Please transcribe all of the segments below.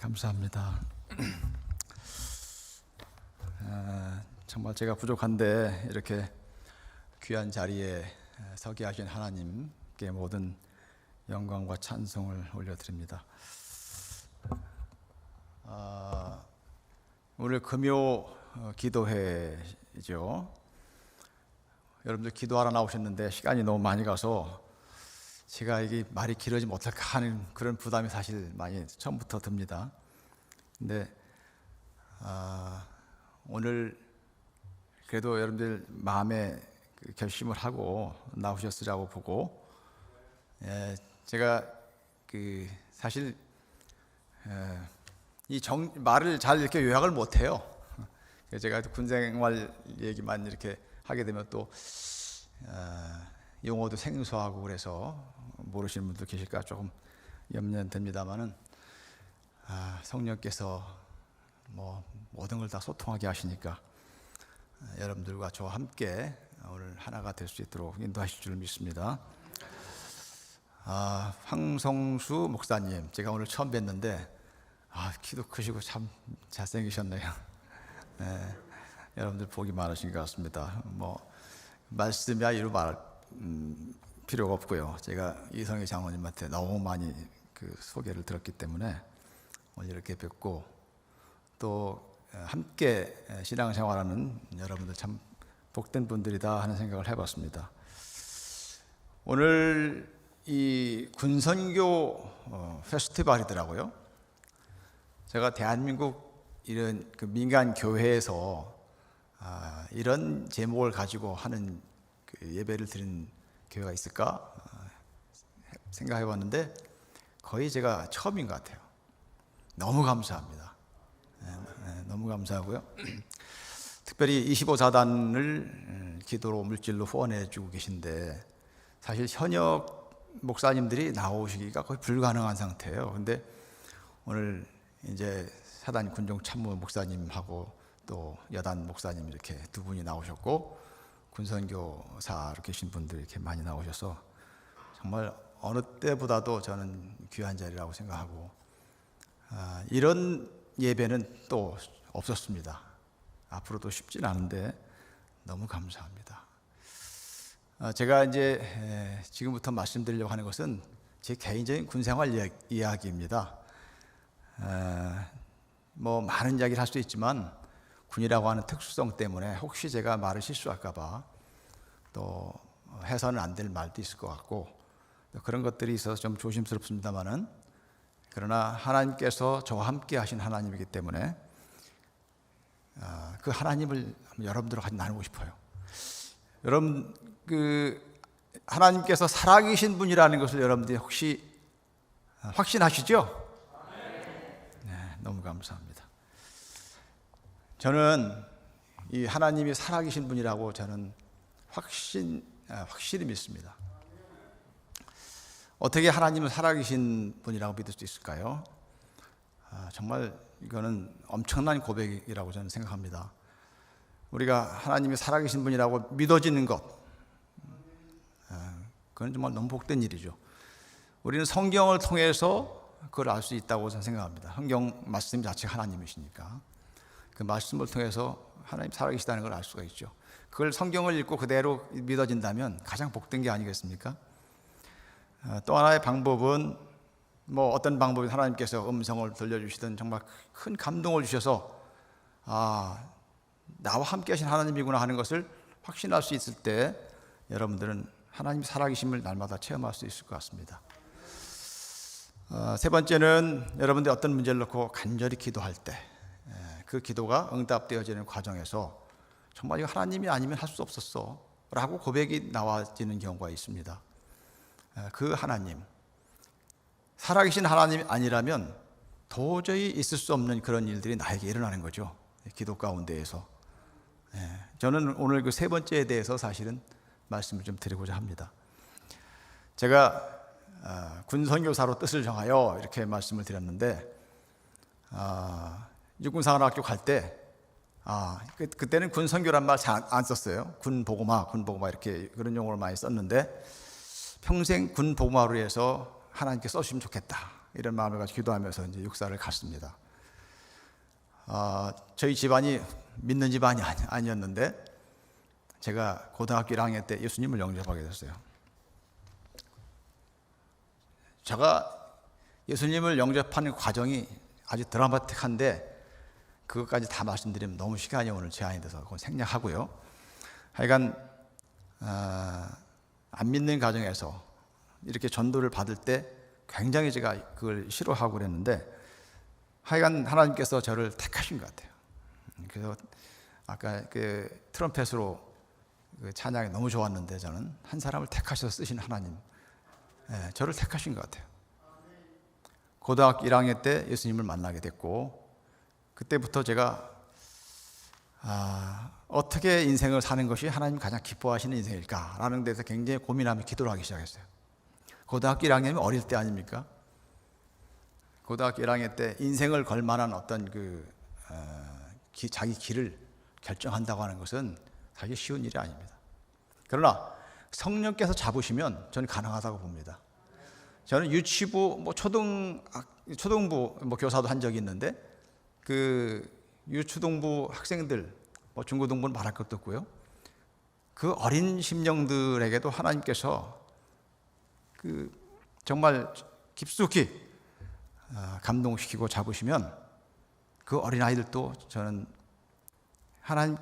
감사합니다. 정말 제가 부족한데 이렇게 귀한 자리에 서게 하신 하나님께 모든 영광과 찬송을 올려드립니다. 오늘 금요 기도회죠. 여러분들 기도하러 나오셨는데 시간이 너무 많이 가서 제가 이게 말이 길어지면 어떨까 하는 그런 부담이 사실 많이 처음부터 듭니다. 근데 오늘 그래도 여러분들 마음에 결심을 하고 나오셨으라고 보고, 제가 사실 말을 잘 이렇게 요약을 못해요. 제가 군생활 얘기만 이렇게 하게 되면 또 용어도 생소하고 그래서 모르시는 분도 계실까 조금 염려됩니다만은, 성령께서 모든 걸 다 소통하게 하시니까 여러분들과 저와 함께 오늘 하나가 될 수 있도록 인도하실 줄 믿습니다. 황성수 목사님, 제가 오늘 처음 뵀는데 키도 크시고 참 잘생기셨네요. 네, 여러분들 복이 많으신 것 같습니다. 말씀이야 이루 말할 필요가 없고요. 제가 이성희 장로님한테 너무 많이 소개를 들었기 때문에 오늘 이렇게 뵙고, 또 함께 신앙생활하는 여러분들 참 복된 분들이다 하는 생각을 해봤습니다. 오늘 이 군선교 페스티벌이더라고요. 제가 대한민국 이런 민간 교회에서 이런 제목을 가지고 하는 예배를 드린 교회가 있을까 생각해봤는데 거의 제가 처음인 것 같아요. 너무 감사합니다. 너무 감사하고요. 특별히 25사단을 기도로 물질로 후원해 주고 계신데, 사실 현역 목사님들이 나오시기가 거의 불가능한 상태예요. 근데 오늘 이제 사단 군종 참모 목사님하고 또 여단 목사님 이렇게 두 분이 나오셨고, 군선교사로 계신 분들이 이렇게 많이 나오셔서 정말 어느 때보다도 저는 귀한 자리라고 생각하고, 이런 예배는 또 없었습니다. 앞으로도 쉽진 않은데 너무 감사합니다. 제가 이제 지금부터 말씀드리려고 하는 것은 제 개인적인 군생활 이야기입니다. 많은 이야기를 할 수 있지만 군이라고 하는 특수성 때문에 혹시 제가 말을 실수할까봐 또 해서는 안 될 말도 있을 것 같고, 그런 것들이 있어서 좀 조심스럽습니다만은, 그러나 하나님께서 저와 함께 하신 하나님이기 때문에 그 하나님을 여러분들과 같이 나누고 싶어요. 여러분, 하나님께서 살아계신 분이라는 것을 여러분들이 혹시 확신하시죠? 네, 너무 감사합니다. 저는 이 하나님이 살아계신 분이라고 저는 확실히 믿습니다. 어떻게 하나님은 살아계신 분이라고 믿을 수 있을까요? 정말 이거는 엄청난 고백이라고 저는 생각합니다. 우리가 하나님이 살아계신 분이라고 믿어지는 것, 그건 정말 너무 복된 일이죠. 우리는 성경을 통해서 그걸 알 수 있다고 저는 생각합니다. 성경 말씀 자체가 하나님이시니까 그 말씀을 통해서 하나님 살아계시다는 걸 알 수가 있죠. 그걸 성경을 읽고 그대로 믿어진다면 가장 복된 게 아니겠습니까? 또 하나의 방법은 어떤 방법이 하나님께서 음성을 들려주시든 정말 큰 감동을 주셔서 나와 함께 하신 하나님이구나 하는 것을 확신할 수 있을 때 여러분들은 하나님 살아계심을 날마다 체험할 수 있을 것 같습니다. 세 번째는 여러분들이 어떤 문제를 놓고 간절히 기도할 때 그 기도가 응답되어지는 과정에서 정말 이거 하나님이 아니면 할 수 없었어 라고 고백이 나와지는 경우가 있습니다. 그 하나님, 살아계신 하나님이 아니라면 도저히 있을 수 없는 그런 일들이 나에게 일어나는 거죠. 기도 가운데에서. 저는 오늘 그 세 번째에 대해서 사실은 말씀을 좀 드리고자 합니다. 제가 군선교사로 뜻을 정하여 이렇게 말씀을 드렸는데, 육군사관학교 갈 때 그때는 군선교란 말 잘 안 썼어요. 군복음화 이렇게 그런 용어를 많이 썼는데, 평생 군복음화로 해서 하나님께 써주시면 좋겠다 이런 마음을 가지고 기도하면서 이제 육사를 갔습니다. 저희 집안이 믿는 집안이 아니었는데 제가 고등학교 1학년 때 예수님을 영접하게 됐어요. 제가 예수님을 영접하는 과정이 아주 드라마틱한데 그것까지 다 말씀드리면 너무 시간이 오늘 제한이 돼서 그건 생략하고요. 하여간 안 믿는 가정에서 이렇게 전도를 받을 때 굉장히 제가 그걸 싫어하고 그랬는데 하여간 하나님께서 저를 택하신 것 같아요. 그래서 아까 그 트럼펫으로 그 찬양이 너무 좋았는데 저는 한 사람을 택하셔서 쓰신 하나님, 저를 택하신 것 같아요. 고등학교 1학년 때 예수님을 만나게 됐고 그때부터 제가 어떻게 인생을 사는 것이 하나님 가장 기뻐하시는 인생일까라는 데서 굉장히 고민하며 기도를 하기 시작했어요. 고등학교 1학년이면 어릴 때 아닙니까? 고등학교 1학년 때 인생을 걸 만한 어떤 자기 길을 결정한다고 하는 것은 사실 쉬운 일이 아닙니다. 그러나 성령께서 잡으시면 저는 가능하다고 봅니다. 저는 유치부, 초등부 교사도 한 적이 있는데 그 유초등부 학생들, 중고등부는 말할 것도 없고요. 그 어린 심령들에게도 하나님께서 정말 깊숙이 감동시키고 잡으시면 그 어린아이들도 저는 하나님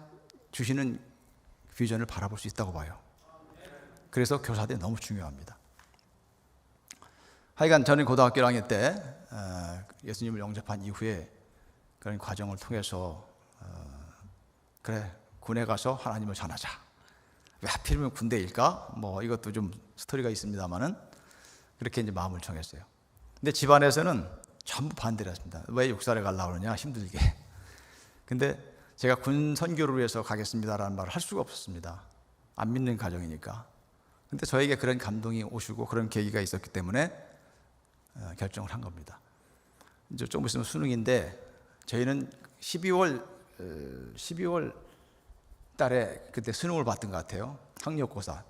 주시는 비전을 바라볼 수 있다고 봐요. 그래서 교사들이 너무 중요합니다. 하여간 저는 고등학교 1학년 때 예수님을 영접한 이후에 그런 과정을 통해서 그래 군에 가서 하나님을 전하자. 왜 하필이면 군대일까? 이것도 좀 스토리가 있습니다만은 그렇게 이제 마음을 정했어요. 근데 집안에서는 전부 반대를 했습니다. 왜 육사를 가려고 그러냐, 힘들게. 근데 제가 군 선교를 위해서 가겠습니다라는 말을 할 수가 없었습니다. 안 믿는 가정이니까. 근데 저에게 그런 감동이 오시고 그런 계기가 있었기 때문에 결정을 한 겁니다. 이제 좀 있으면 수능인데 저희는 12월 달에 그때 수능을 봤던 것 같아요. 학력고사.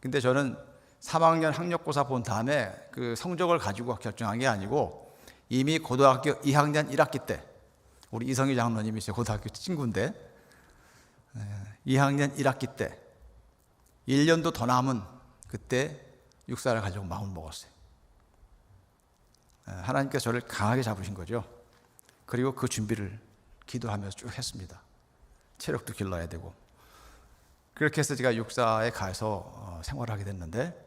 근데 저는 3학년 학력고사 본 다음에 그 성적을 가지고 결정한 게 아니고 이미 고등학교 2학년 1학기 때 우리 이성희 장로님이 제 고등학교 친구인데 2학년 1학기 때 1년도 더 남은 그때 육사를 가지고 마음을 먹었어요. 하나님께서 저를 강하게 잡으신 거죠. 그리고 그 준비를 기도하면서 쭉 했습니다. 체력도 길러야 되고. 그렇게 해서 제가 육사에 가서 생활하게 됐는데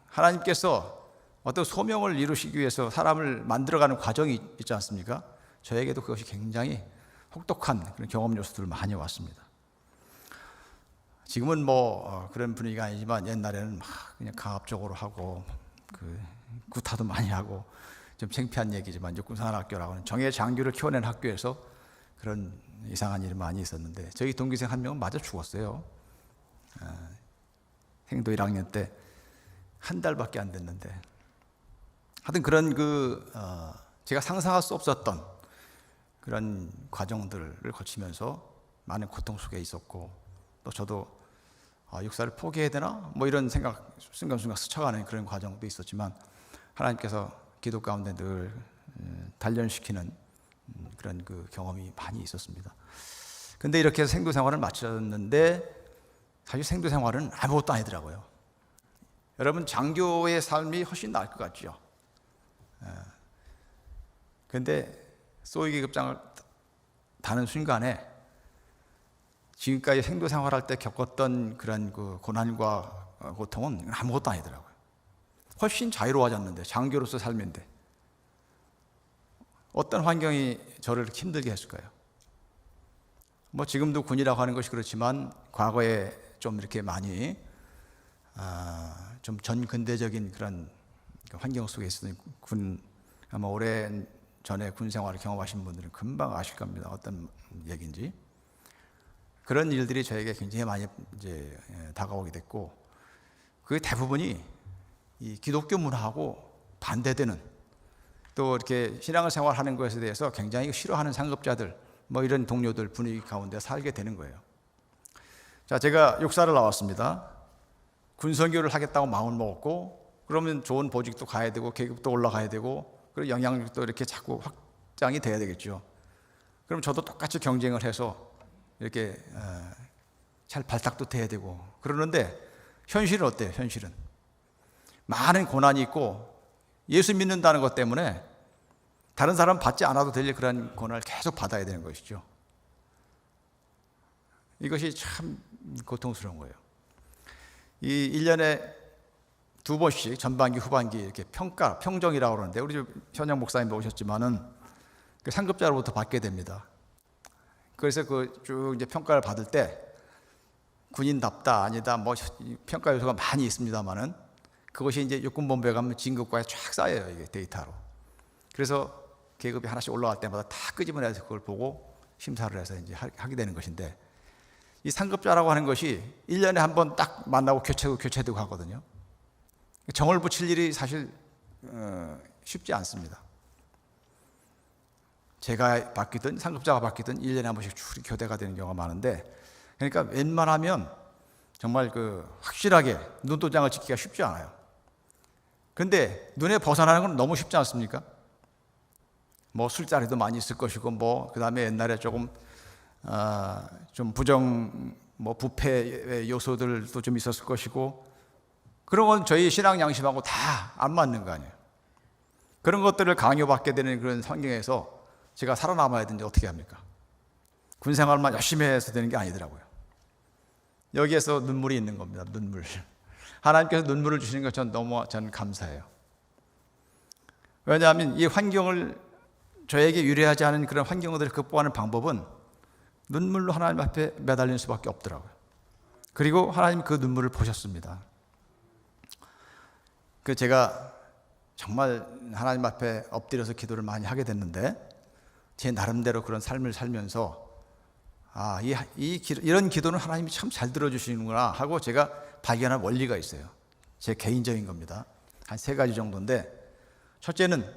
하나님께서 어떤 소명을 이루시기 위해서 사람을 만들어가는 과정이 있지 않습니까? 저에게도 그것이 굉장히 혹독한 그런 경험 요소들을 많이 왔습니다. 지금은 그런 분위기가 아니지만 옛날에는 막 그냥 강압적으로 하고 구타도 많이 하고 좀 창피한 얘기지만 이제 군사관학교라고는 정예 장교를 키워낸 학교에서 그런 이상한 일이 많이 있었는데 저희 동기생 한 명은 맞아 죽었어요. 생도 1학년 때 한 달밖에 안 됐는데 하여튼 그런 제가 상상할 수 없었던 그런 과정들을 거치면서 많은 고통 속에 있었고 또 저도 육사를 포기해야 되나? 이런 생각 순간순간 스쳐가는 그런 과정도 있었지만 하나님께서 기도 가운데 늘 단련시키는 그런 경험이 많이 있었습니다. 근데 이렇게 해서 생도 생활을 마쳤는데 사실 생도 생활은 아무것도 아니더라고요. 여러분 장교의 삶이 훨씬 나을 것 같죠? 근데 소위계급장을 다는 순간에 지금까지 생도 생활할 때 겪었던 그런 고난과 고통은 아무것도 아니더라고요. 훨씬 자유로워졌는데 장교로서 삶인데 어떤 환경이 저를 이렇게 힘들게 했을까요? 지금도 군이라고 하는 것이 그렇지만 과거에 좀 이렇게 많이 좀 전근대적인 그런 환경 속에 있었던 아마 오래 전에 군 생활을 경험하신 분들은 금방 아실 겁니다. 어떤 얘기인지. 그런 일들이 저에게 굉장히 많이 이제 다가오게 됐고 그 대부분이 이 기독교 문화하고 반대되는 또 이렇게 신앙을 생활하는 것에 대해서 굉장히 싫어하는 상급자들 이런 동료들 분위기 가운데 살게 되는 거예요. 자, 제가 육사를 나왔습니다. 군선교를 하겠다고 마음을 먹었고 그러면 좋은 보직도 가야 되고 계급도 올라가야 되고 그리고 영향력도 이렇게 자꾸 확장이 돼야 되겠죠. 그럼 저도 똑같이 경쟁을 해서 이렇게 잘 발탁도 돼야 되고 그러는데 현실은 어때요? 현실은 많은 고난이 있고 예수 믿는다는 것 때문에 다른 사람 받지 않아도 될 그런 고난을 계속 받아야 되는 것이죠. 이것이 참 고통스러운 거예요. 이 1년에 2번씩 전반기, 후반기 이렇게 평정이라고 그러는데 우리 현영 목사님도 오셨지만은 그 상급자로부터 받게 됩니다. 그래서 그 쭉 이제 평가를 받을 때 군인답다 아니다 뭐 평가 요소가 많이 있습니다만은 그것이 이제 육군본부에 가면 진급과에 쫙 쌓여요, 이게 데이터로. 그래서 계급이 하나씩 올라갈 때마다 다 끄집어내서 그걸 보고 심사를 해서 이제 하게 되는 것인데 이 상급자라고 하는 것이 1년에 한 번 딱 만나고 교체되고 하거든요. 정을 붙일 일이 사실 쉽지 않습니다. 제가 바뀌든 상급자가 바뀌든 1년에 한 번씩 쭉 교대가 되는 경우가 많은데 그러니까 웬만하면 정말 그 확실하게 눈도장을 찍기가 쉽지 않아요. 그런데 눈에 벗어나는 건 너무 쉽지 않습니까? 뭐 술자리도 많이 있을 것이고 뭐 그다음에 옛날에 조금 좀 부패 요소들도 좀 있었을 것이고 그런 건 저희 신앙 양심하고 다 안 맞는 거 아니에요. 그런 것들을 강요받게 되는 그런 환경에서 제가 살아남아야 되는데 어떻게 합니까? 군생활만 열심히 해서 되는 게 아니더라고요. 여기에서 눈물이 있는 겁니다. 눈물. 하나님께서 눈물을 주시는 것 저는 감사해요. 왜냐하면 이 환경을 저에게 유리하지 않은 그런 환경들을 극복하는 방법은 눈물로 하나님 앞에 매달리는 수밖에 없더라고요. 그리고 하나님 그 눈물을 보셨습니다. 제가 정말 하나님 앞에 엎드려서 기도를 많이 하게 됐는데 제 나름대로 그런 삶을 살면서 이런 기도는 하나님이 참 잘 들어주시는구나 하고 제가 발견한 원리가 있어요. 제 개인적인 겁니다. 한 3가지 정도인데 첫째는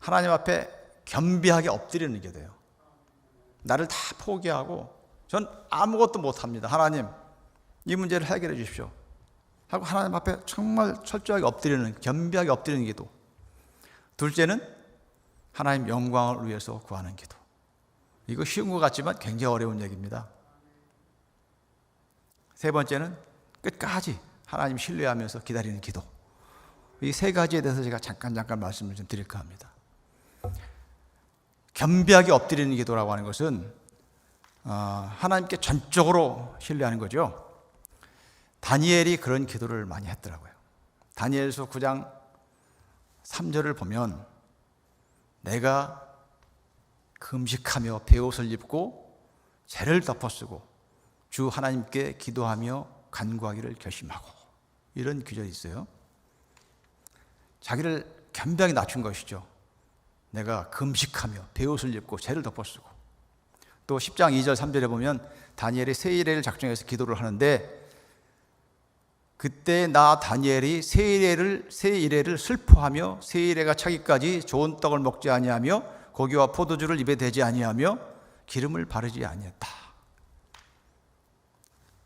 하나님 앞에 겸비하게 엎드리는 게 돼요. 나를 다 포기하고 전 아무것도 못합니다. 하나님 이 문제를 해결해 주십시오 하고 하나님 앞에 정말 철저하게 엎드리는, 겸비하게 엎드리는 기도. 둘째는 하나님 영광을 위해서 구하는 기도. 이거 쉬운 것 같지만 굉장히 어려운 얘기입니다. 3번째는 끝까지 하나님 신뢰하면서 기다리는 기도. 이 3가지에 대해서 제가 잠깐 말씀을 좀 드릴까 합니다. 겸비하게 엎드리는 기도라고 하는 것은 하나님께 전적으로 신뢰하는 거죠. 다니엘이 그런 기도를 많이 했더라고요. 다니엘서 9장 3절을 보면 내가 금식하며 베옷을 입고 죄를 덮어쓰고 주 하나님께 기도하며 간구하기를 결심하고 이런 구절이 있어요. 자기를 겸비하게 낮춘 것이죠. 내가 금식하며 베옷을 입고 죄를 덮어쓰고 또 10장 2절 3절에 보면 다니엘이 새 이래를 작정해서 기도를 하는데 그때 나 다니엘이 새 이래를 슬퍼하며 새 이래가 차기까지 좋은 떡을 먹지 아니하며 고기와 포도주를 입에 대지 아니하며 기름을 바르지 아니했다.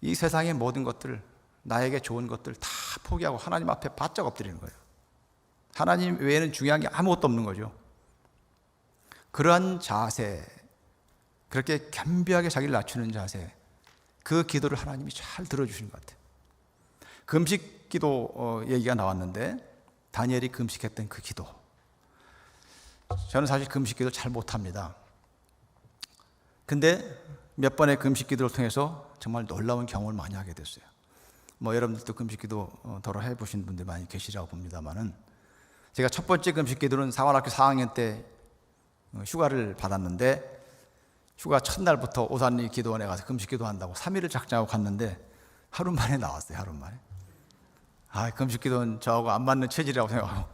이 세상의 모든 것들, 나에게 좋은 것들 다 포기하고 하나님 앞에 바짝 엎드리는 거예요. 하나님 외에는 중요한 게 아무것도 없는 거죠. 그러한 자세, 그렇게 겸비하게 자기를 낮추는 자세, 그 기도를 하나님이 잘 들어주시는 것 같아요. 금식 기도 얘기가 나왔는데 다니엘이 금식했던 그 기도, 저는 사실 금식 기도 잘 못합니다. 근데 몇 번의 금식 기도를 통해서 정말 놀라운 경험을 많이 하게 됐어요. 여러분들도 금식 기도 더러 해보신 분들 많이 계시라고 봅니다만은 제가 첫 번째 금식 기도는 사관학교 4학년 때 휴가를 받았는데 휴가 첫날부터 오산리 기도원에 가서 금식 기도한다고 3일을 작정하고 갔는데 하루 만에 나왔어요. 하루 만에. 금식 기도는 저하고 안 맞는 체질이라고 생각하고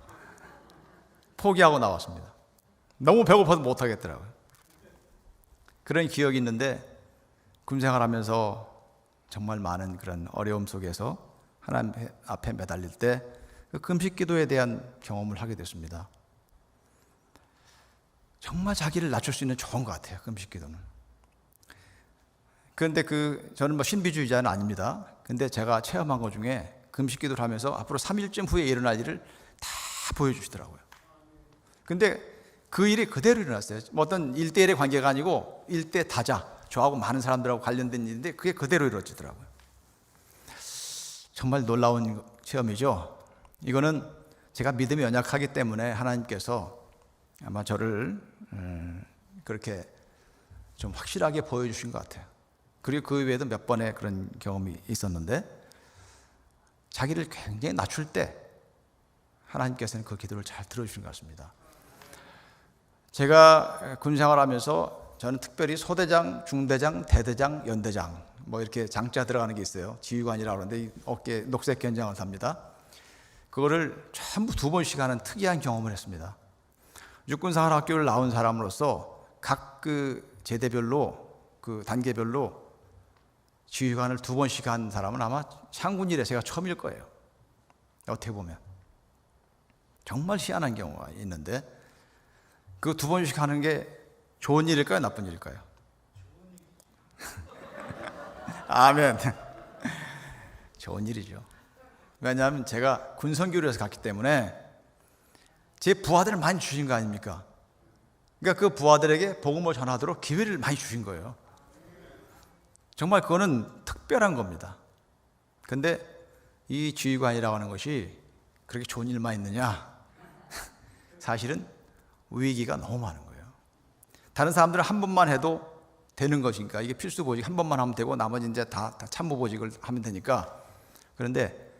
포기하고 나왔습니다. 너무 배고파서 못하겠더라고요. 그런 기억이 있는데 군생활하면서 정말 많은 그런 어려움 속에서 하나님 앞에 매달릴 때 그 금식 기도에 대한 경험을 하게 됐습니다. 정말 자기를 낮출 수 있는 좋은 것 같아요. 금식 기도는. 그런데 저는 신비주의자는 아닙니다. 근데 제가 체험한 것 중에 금식 기도를 하면서 앞으로 3일쯤 후에 일어날 일을 다 보여주시더라고요. 근데 그 일이 그대로 일어났어요. 뭐 어떤 1대1의 관계가 아니고 1대 다자, 저하고 많은 사람들하고 관련된 일인데 그게 그대로 이루어지더라고요. 정말 놀라운 체험이죠. 이거는 제가 믿음이 연약하기 때문에 하나님께서 아마 저를 그렇게 좀 확실하게 보여주신 것 같아요. 그리고 그 외에도 몇 번의 그런 경험이 있었는데, 자기를 굉장히 낮출 때 하나님께서는 그 기도를 잘 들어주신 것 같습니다. 제가 군 생활하면서 저는 특별히 소대장, 중대장, 대대장, 연대장 뭐 이렇게 장자 들어가는 게 있어요. 지휘관이라고 하는데 어깨에 녹색 견장을 삽니다. 그거를 전부 2번씩 하는 특이한 경험을 했습니다. 육군생활 학교를 나온 사람으로서 각 그 제대별로 그 단계별로 지휘관을 2번씩 한 사람은 아마 창군 일에 제가 처음일 거예요. 어떻게 보면 정말 희한한 경우가 있는데, 그 2번씩 하는 게 좋은 일일까요, 나쁜 일일까요? 아멘. 좋은 일이죠. 왜냐하면 제가 군선교류에서 갔기 때문에 제 부하들을 많이 주신 거 아닙니까? 그러니까 그 부하들에게 복음을 전하도록 기회를 많이 주신 거예요. 정말 그거는 특별한 겁니다. 근데 이 지휘관이라고 하는 것이 그렇게 좋은 일만 있느냐? 사실은 위기가 너무 많은 거예요. 다른 사람들은 한 번만 해도 되는 것이니까, 이게 필수 보직 한 번만 하면 되고 나머지 이제 다 참모 보직을 하면 되니까. 그런데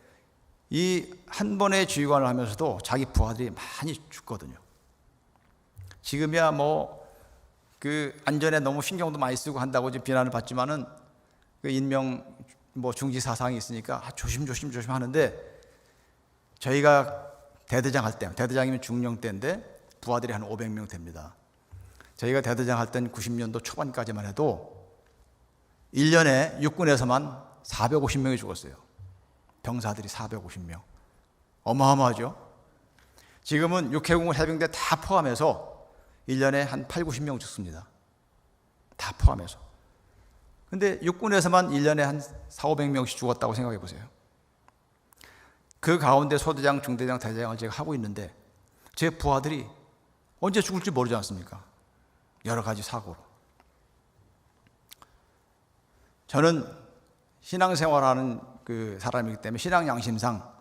이 한 번의 지휘관을 하면서도 자기 부하들이 많이 죽거든요. 지금이야 뭐 그 안전에 너무 신경도 많이 쓰고 한다고 이제 비난을 받지만은 그 인명 뭐 중지 사상이 있으니까 조심 하는데, 저희가 대대장 할 때, 대대장이면 중령 때인데 부하들이 한 500명 됩니다. 저희가 대대장 할 땐 90년도 초반까지만 해도 1년에 육군에서만 450명이 죽었어요. 병사들이 450명. 어마어마하죠. 지금은 육해공군 해병대 다 포함해서 1년에 한 8, 90명 죽습니다. 다 포함해서. 근데 육군에서만 1년에 한 4, 500명씩 죽었다고 생각해 보세요. 그 가운데 소대장, 중대장, 대대장을 제가 하고 있는데 제 부하들이 언제 죽을지 모르지 않습니까? 여러 가지 사고로. 저는 신앙생활하는 그 사람이기 때문에 신앙 양심상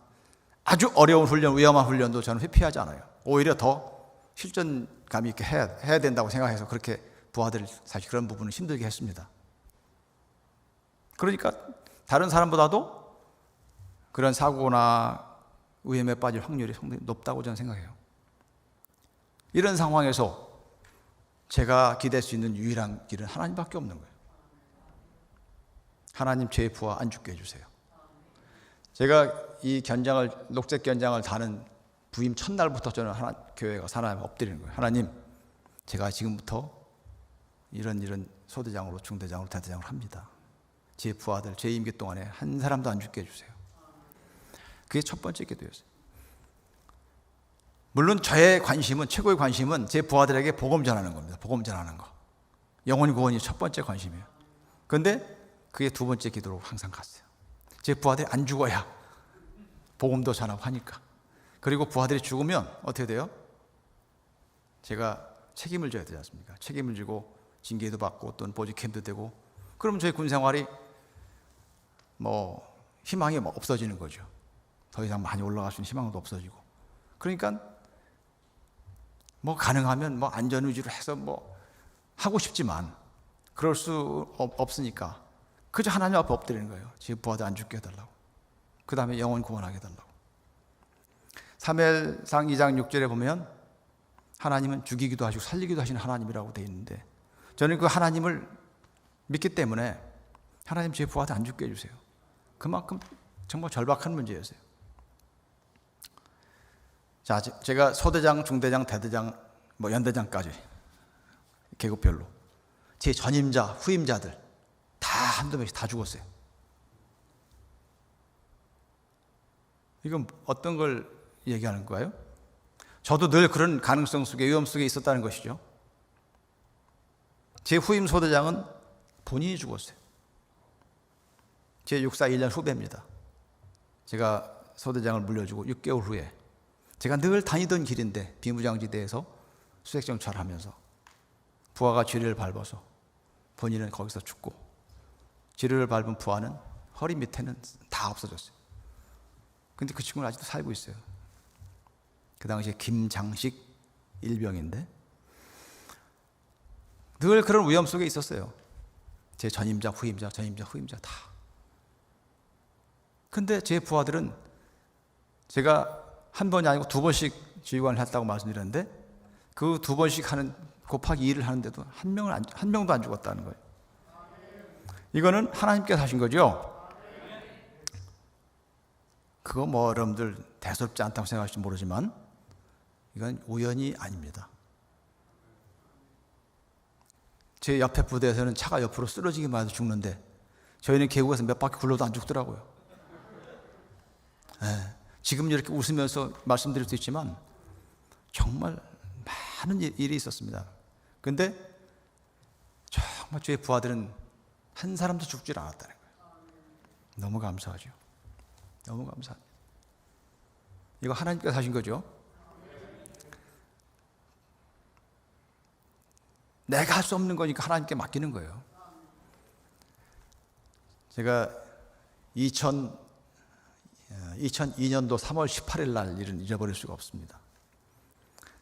아주 어려운 훈련, 위험한 훈련도 저는 회피하지 않아요. 오히려 더 실전감 있게 해야 된다고 생각해서 그렇게 부하들 사실 그런 부분은 힘들게 했습니다. 그러니까 다른 사람보다도 그런 사고나 위험에 빠질 확률이 상당히 높다고 저는 생각해요. 이런 상황에서 제가 기댈 수 있는 유일한 길은 하나님밖에 없는 거예요. 하나님 제 부하 안 죽게 해주세요. 제가 이 견장을, 녹색 견장을 다는 부임 첫날부터 저는 교회가 하나님 엎드리는 거예요. 하나님, 제가 지금부터 이런 소대장으로 중대장으로 대대장으로 합니다. 제 부하들 제 임기 동안에 한 사람도 안 죽게 해주세요. 그게 첫 번째 기도였어요. 물론 저의 관심은, 최고의 관심은 제 부하들에게 복음 전하는 겁니다. 복음 전하는 거. 영혼 구원이 첫 번째 관심이에요. 그런데 그게 2번째 기도로 항상 갔어요. 제 부하들이 안 죽어야 복음도 전하고 하니까. 그리고 부하들이 죽으면 어떻게 돼요? 제가 책임을 져야 되지 않습니까? 책임을 지고 징계도 받고 또는 보직 캠도 되고, 그러면 저희 군 생활이 뭐 희망이 없어지는 거죠. 더 이상 많이 올라갈 수 있는 희망도 없어지고. 그러니까 뭐 가능하면 뭐 안전 위주로 해서 뭐 하고 싶지만 그럴 수 없으니까 그저 하나님 앞에 엎드리는 거예요. 제 부하들 안 죽게 해달라고. 그 다음에 영혼 구원하게 해달라고. 사무엘상 2장 6절에 보면 하나님은 죽이기도 하시고 살리기도 하시는 하나님이라고 되어 있는데, 저는 그 하나님을 믿기 때문에 하나님 제 부하들 안 죽게 해주세요. 그만큼 정말 절박한 문제였어요. 자, 제가 소대장, 중대장, 대대장, 뭐 연대장까지 계급별로 제 전임자, 후임자들 다 한두 명씩 다 죽었어요. 이건 어떤 걸 얘기하는 거예요? 저도 늘 그런 가능성 속에, 위험 속에 있었다는 것이죠. 제 후임 소대장은 본인이 죽었어요. 제 육사 1년 후배입니다. 제가 소대장을 물려주고 6개월 후에 제가 늘 다니던 길인데 비무장지대에서 수색정찰하면서 부하가 지뢰를 밟아서 본인은 거기서 죽고 지뢰를 밟은 부하는 허리 밑에는 다 없어졌어요. 근데 그 친구는 아직도 살고 있어요. 그 당시에 김장식 일병인데 늘 그런 위험 속에 있었어요. 제 전임자, 후임자 다. 근데 제 부하들은 제가 한 번이 아니고 2번씩 지휘관을 했다고 말씀드렸는데 그 2번씩 하는 곱하기 2를 하는데도 한 명도 안 죽었다는 거예요. 이거는 하나님께서 하신 거죠. 그거 뭐 여러분들 대수롭지 않다고 생각할지 모르지만 이건 우연이 아닙니다. 제 옆에 부대에서는 차가 옆으로 쓰러지기만 해도 죽는데 저희는 계곡에서 몇 바퀴 굴러도 안 죽더라고요. 지금 이렇게 웃으면서 말씀드릴 수 있지만 정말 많은 일이 있었습니다. 근데 정말 저희 부하들은 한 사람도 죽질 않았다는 거예요. 너무 감사하죠. 너무 감사합니다. 이거 하나님께서 하신 거죠. 내가 할 수 없는 거니까 하나님께 맡기는 거예요. 제가 2002년도 3월 18일 날 일은 잊어버릴 수가 없습니다.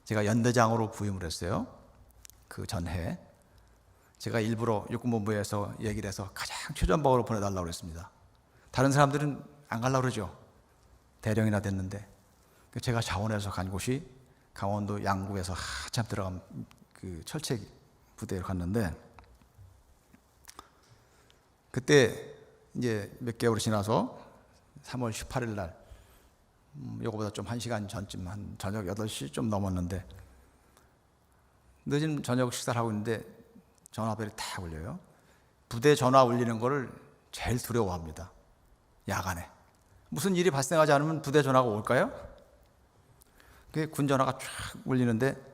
제가 연대장으로 부임을 했어요. 그 전해 제가 일부러 육군본부에서 얘기를 해서 가장 최전방으로 보내달라고 그랬습니다. 다른 사람들은 안 가려고 그러죠. 대령이나 됐는데 제가 자원해서 간 곳이 강원도 양구에서 한참 들어간 그 철책 부대에 갔는데 그때 이제 몇 개월이 지나서 3월 18일 날 요거보다 좀 1시간 전쯤 한 저녁 8시 좀 넘었는데 늦은 저녁 식사를 하고 있는데 전화벨이 탁 울려요. 부대 전화 울리는 거를 제일 두려워합니다. 야간에 무슨 일이 발생하지 않으면 부대 전화가 올까요? 그 군 전화가 쫙 울리는데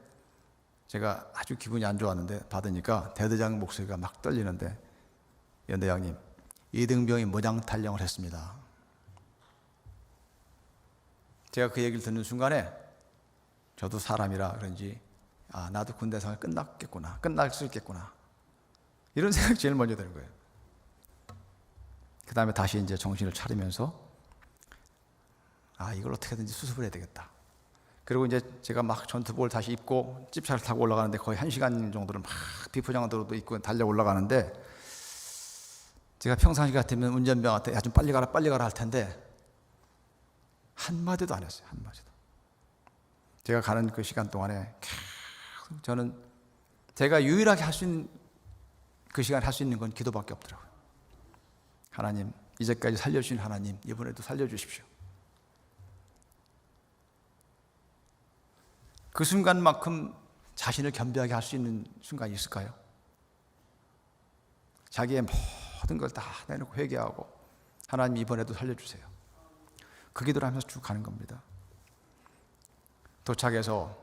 제가 아주 기분이 안 좋았는데 받으니까 대대장 목소리가 막 떨리는데 연대장님 이등병이 모장 탈영을 했습니다. 제가 그 얘기를 듣는 순간에 저도 사람이라 그런지 나도 군대 생활 끝났겠구나, 끝날 수 있겠구나 이런 생각이 제일 먼저 드는 거예요. 그 다음에 다시 이제 정신을 차리면서 이걸 어떻게든지 수습을 해야 되겠다. 그리고 이제 제가 막 전투복을 다시 입고 집차를 타고 올라가는데 거의 1시간 정도를 막 비포장도로도 입고 달려 올라가는데 제가 평상시 같으면 운전병한테 야 좀 빨리 가라 할 텐데 한마디도 안 했어요. 한마디도. 제가 가는 그 시간 동안에 계속 저는 제가 유일하게 할 수 있는 그 시간 할 수 있는 건 기도밖에 없더라고요. 하나님 이제까지 살려주신 하나님 이번에도 살려주십시오. 그 순간만큼 자신을 겸비하게 할 수 있는 순간이 있을까요? 자기의 모든 걸 다 내놓고 회개하고 하나님 이번에도 살려주세요. 그 기도를 하면서 쭉 가는 겁니다. 도착해서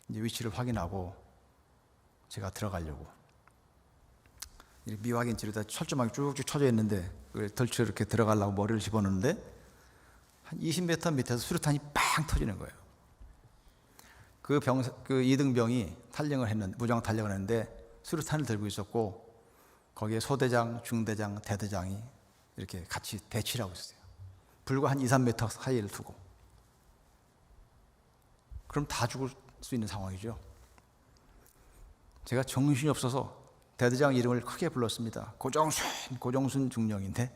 이제 위치를 확인하고 제가 들어가려고 미확인 지르다 철조망이 쭉쭉 쳐져 있는데 그걸 덜쳐 이렇게 들어가려고 머리를 집어넣는데 한 20m 밑에서 수류탄이 빵 터지는 거예요. 그 2등병이 무장 탈영을 했는데 수류탄을 들고 있었고 거기에 소대장, 중대장, 대대장이 이렇게 같이 대치를 하고 있었어요. 불과 한 2, 3m 사이를 두고. 그럼 다 죽을 수 있는 상황이죠. 제가 정신이 없어서 대대장 이름을 크게 불렀습니다. 고정순 중령인데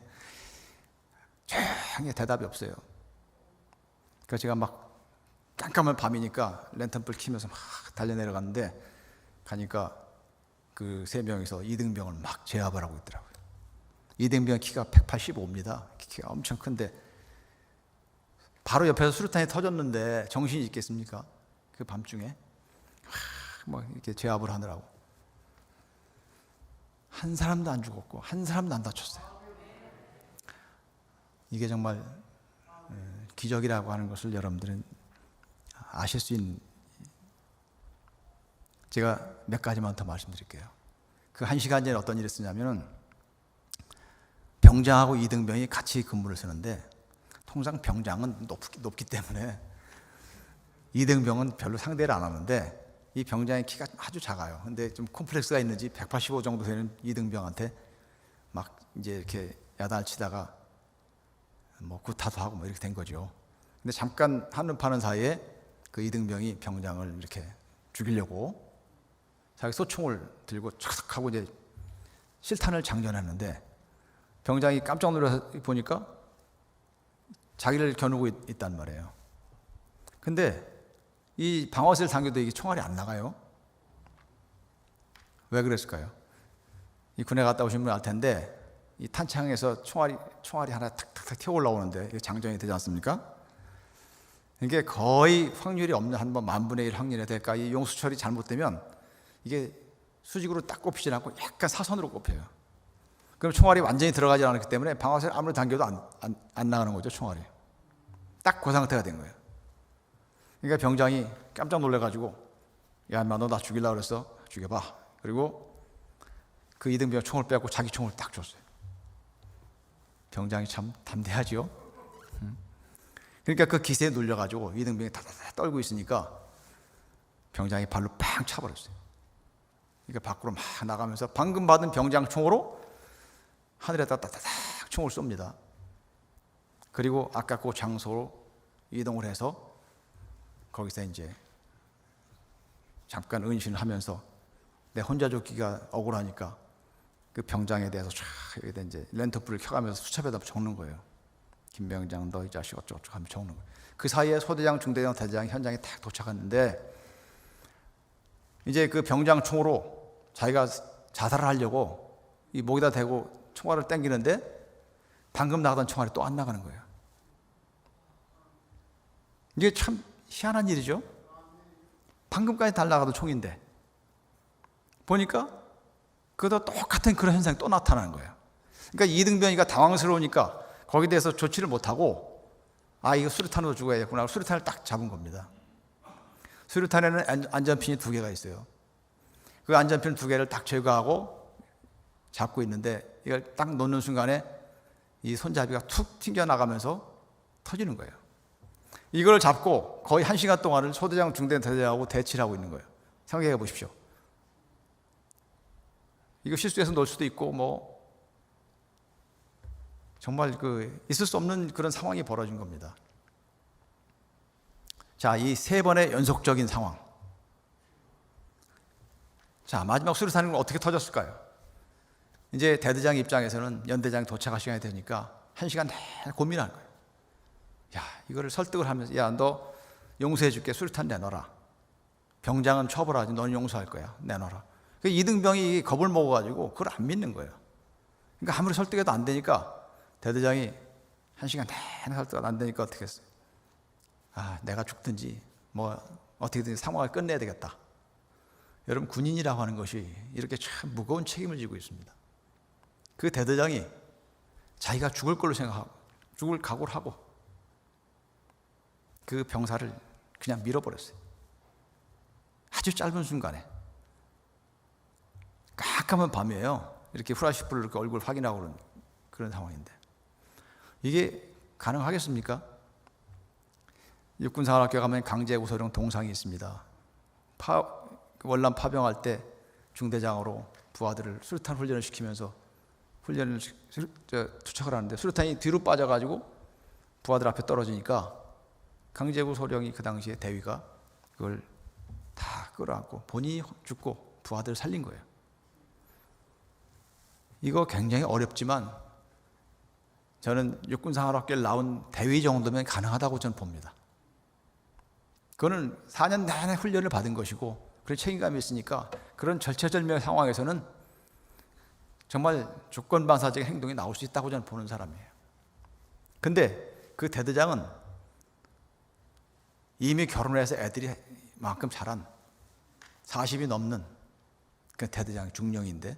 조용히 대답이 없어요. 그래서 제가 막 깜깜한 밤이니까 랜턴불 켜면서 막 달려 내려갔는데 가니까 그 3명이서 이등병을 막 제압을 하고 있더라고요. 이등병 키가 185입니다. 키가 엄청 큰데 바로 옆에서 수류탄이 터졌는데 정신이 있겠습니까? 그 밤중에 막 이렇게 제압을 하느라고 한 사람도 안 죽었고 한 사람도 안 다쳤어요. 이게 정말 기적이라고 하는 것을 여러분들은 아실 수 있는, 제가 몇 가지만 더 말씀드릴게요. 그 1시간 전에 어떤 일이 있었냐면은 병장하고 이등병이 같이 근무를 쓰는데 통상 병장은 높기 때문에 이등병은 별로 상대를 안 하는데 이 병장의 키가 아주 작아요. 근데 좀 콤플렉스가 있는지 185 정도 되는 이등병한테 막 이제 이렇게 야단을 치다가 뭐 구타도 하고 뭐 이렇게 된 거죠. 근데 잠깐 한눈 파는 사이에 그 이등병이 병장을 이렇게 죽이려고 자기 소총을 들고 촥 하고 이제 실탄을 장전했는데 병장이 깜짝 놀라서 보니까 자기를 겨누고 있단 말이에요. 근데 이 방아쇠를 당겨도 이게 총알이 안 나가요. 왜 그랬을까요? 이 군에 갔다 오신 분 알 텐데 이 탄창에서 총알이 하나 탁탁탁 튀어 올라오는데 이게 장전이 되지 않습니까? 이게 거의 확률이 없는 한 번 10,000분의 1 확률이 될까? 이 용수철이 잘못되면 이게 수직으로 딱 꼽히지 않고 약간 사선으로 꼽혀요. 그럼 총알이 완전히 들어가지 않았기 때문에 방아쇠를 아무리 당겨도 안 나가는 거죠, 총알이. 딱 그 상태가 된 거예요. 그러니까 병장이 깜짝 놀래가지고 야, 인마 너 나 죽이려고 그랬어? 죽여봐. 그리고 그 이등병 총을 빼고 자기 총을 딱 줬어요. 병장이 참 담대하지요. 그러니까 그 기세에 눌려가지고 이등병이 다다다 떨고 있으니까 병장이 발로 팡 차버렸어요. 그러니까 밖으로 막 나가면서 방금 받은 병장 총으로 하늘에다 따다닥 총을 쏩니다. 그리고 아까 그 장소로 이동을 해서 거기서 이제 잠깐 은신을 하면서 내 혼자 죽기가 억울하니까 그 병장에 대해서 쫙 여기다 이제 랜턴불을 켜가면서 수첩에다 적는 거예요. 김병장 너 이 자식 어쩌고저쩌고 하면 적는 거예요. 그 사이에 소대장, 중대장, 대대장이 현장에 딱 도착했는데 이제 그 병장 총으로 자기가 자살을 하려고 이 목에다 대고 총알을 당기는데 방금 나가던 총알이 또 안 나가는 거예요. 이게 참 희한한 일이죠. 방금까지 달라가던 총인데 보니까 그것도 똑같은 그런 현상이 또 나타나는 거예요. 그러니까 이등병이가 당황스러우니까 거기에 대해서 조치를 못하고 아 이거 수류탄으로 죽어야겠구나 수류탄을 딱 잡은 겁니다. 수류탄에는 안전핀이 2개가 있어요. 그 안전핀 2개를 딱 제거하고 잡고 있는데 이걸 딱 놓는 순간에 이 손잡이가 툭 튕겨나가면서 터지는 거예요. 이걸 잡고 거의 1시간 동안을 소대장, 중대장, 대대장하고 대치를 하고 있는 거예요. 생각해 보십시오. 이거 실수해서 놓을 수도 있고 뭐 정말 있을 수 없는 그런 상황이 벌어진 겁니다. 자, 이 3번의 연속적인 상황. 자, 마지막 수류탄은 어떻게 터졌을까요? 이제 대대장 입장에서는 연대장이 도착할 시간이 되니까 1시간 내내 고민하는 거예요. 야, 이거를 설득을 하면서 야, 너 용서해 줄게. 수류탄 내놔라. 병장은 처벌하지. 너는 용서할 거야. 내놔라. 그 이등병이 겁을 먹어가지고 그걸 안 믿는 거예요. 그러니까 아무리 설득해도 안 되니까 대대장이 1시간 내내 설득도 안 되니까 어떻게 했어요? 아, 내가 죽든지 뭐 어떻게든 상황을 끝내야 되겠다. 여러분 군인이라고 하는 것이 이렇게 참 무거운 책임을 지고 있습니다. 그 대대장이 자기가 죽을 걸로 생각하고 죽을 각오를 하고 그 병사를 그냥 밀어버렸어요. 아주 짧은 순간에. 깜깜한 밤이에요. 이렇게 후라시 불로 이렇게 얼굴 확인하고 그런 상황인데 이게 가능하겠습니까? 육군사관학교 가면 강제구소령 동상이 있습니다. 월남 파병할 때 중대장으로 부하들을 수류탄 훈련을 시키면서 훈련을 투척을 하는데 수류탄이 뒤로 빠져가지고 부하들 앞에 떨어지니까 강제구소령이 그 당시에 대위가 그걸 다 끌어안고 본인이 죽고 부하들을 살린 거예요. 이거 굉장히 어렵지만 저는 육군사관학교를 나온 대위 정도면 가능하다고 저는 봅니다. 그거는 4년 내내 훈련을 받은 것이고 그런 책임감이 있으니까 그런 절체절명의 상황에서는 정말 조건반사적인 행동이 나올 수 있다고 저는 보는 사람이에요. 근데 그 대대장은 이미 결혼해서 애들이 만큼 자란 40이 넘는 그 대대장 중령인데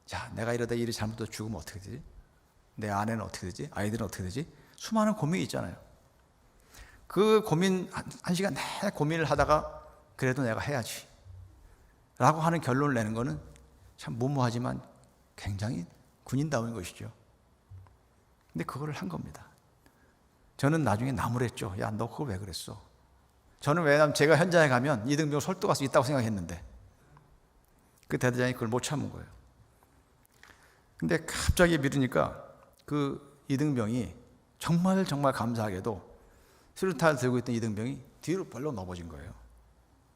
자, 내가 이러다 일이 잘못해서 죽으면 어떻게 되지? 내 아내는 어떻게 되지? 아이들은 어떻게 되지? 수많은 고민이 있잖아요. 그 고민, 1시간 내내 고민을 하다가 그래도 내가 해야지 라고 하는 결론을 내는 거는 참 무모하지만 굉장히 군인다운 것이죠. 근데 그거를 한 겁니다. 저는 나중에 나무랬죠. 야, 너 그거 왜 그랬어? 저는 왜냐하면 제가 현장에 가면 이등병을 설득할 수 있다고 생각했는데 그 대대장이 그걸 못 참은 거예요. 근데 갑자기 밀으니까 그 이등병이 정말 감사하게도 수류탄을 들고 있던 이등병이 뒤로 벌렁 넘어진 거예요.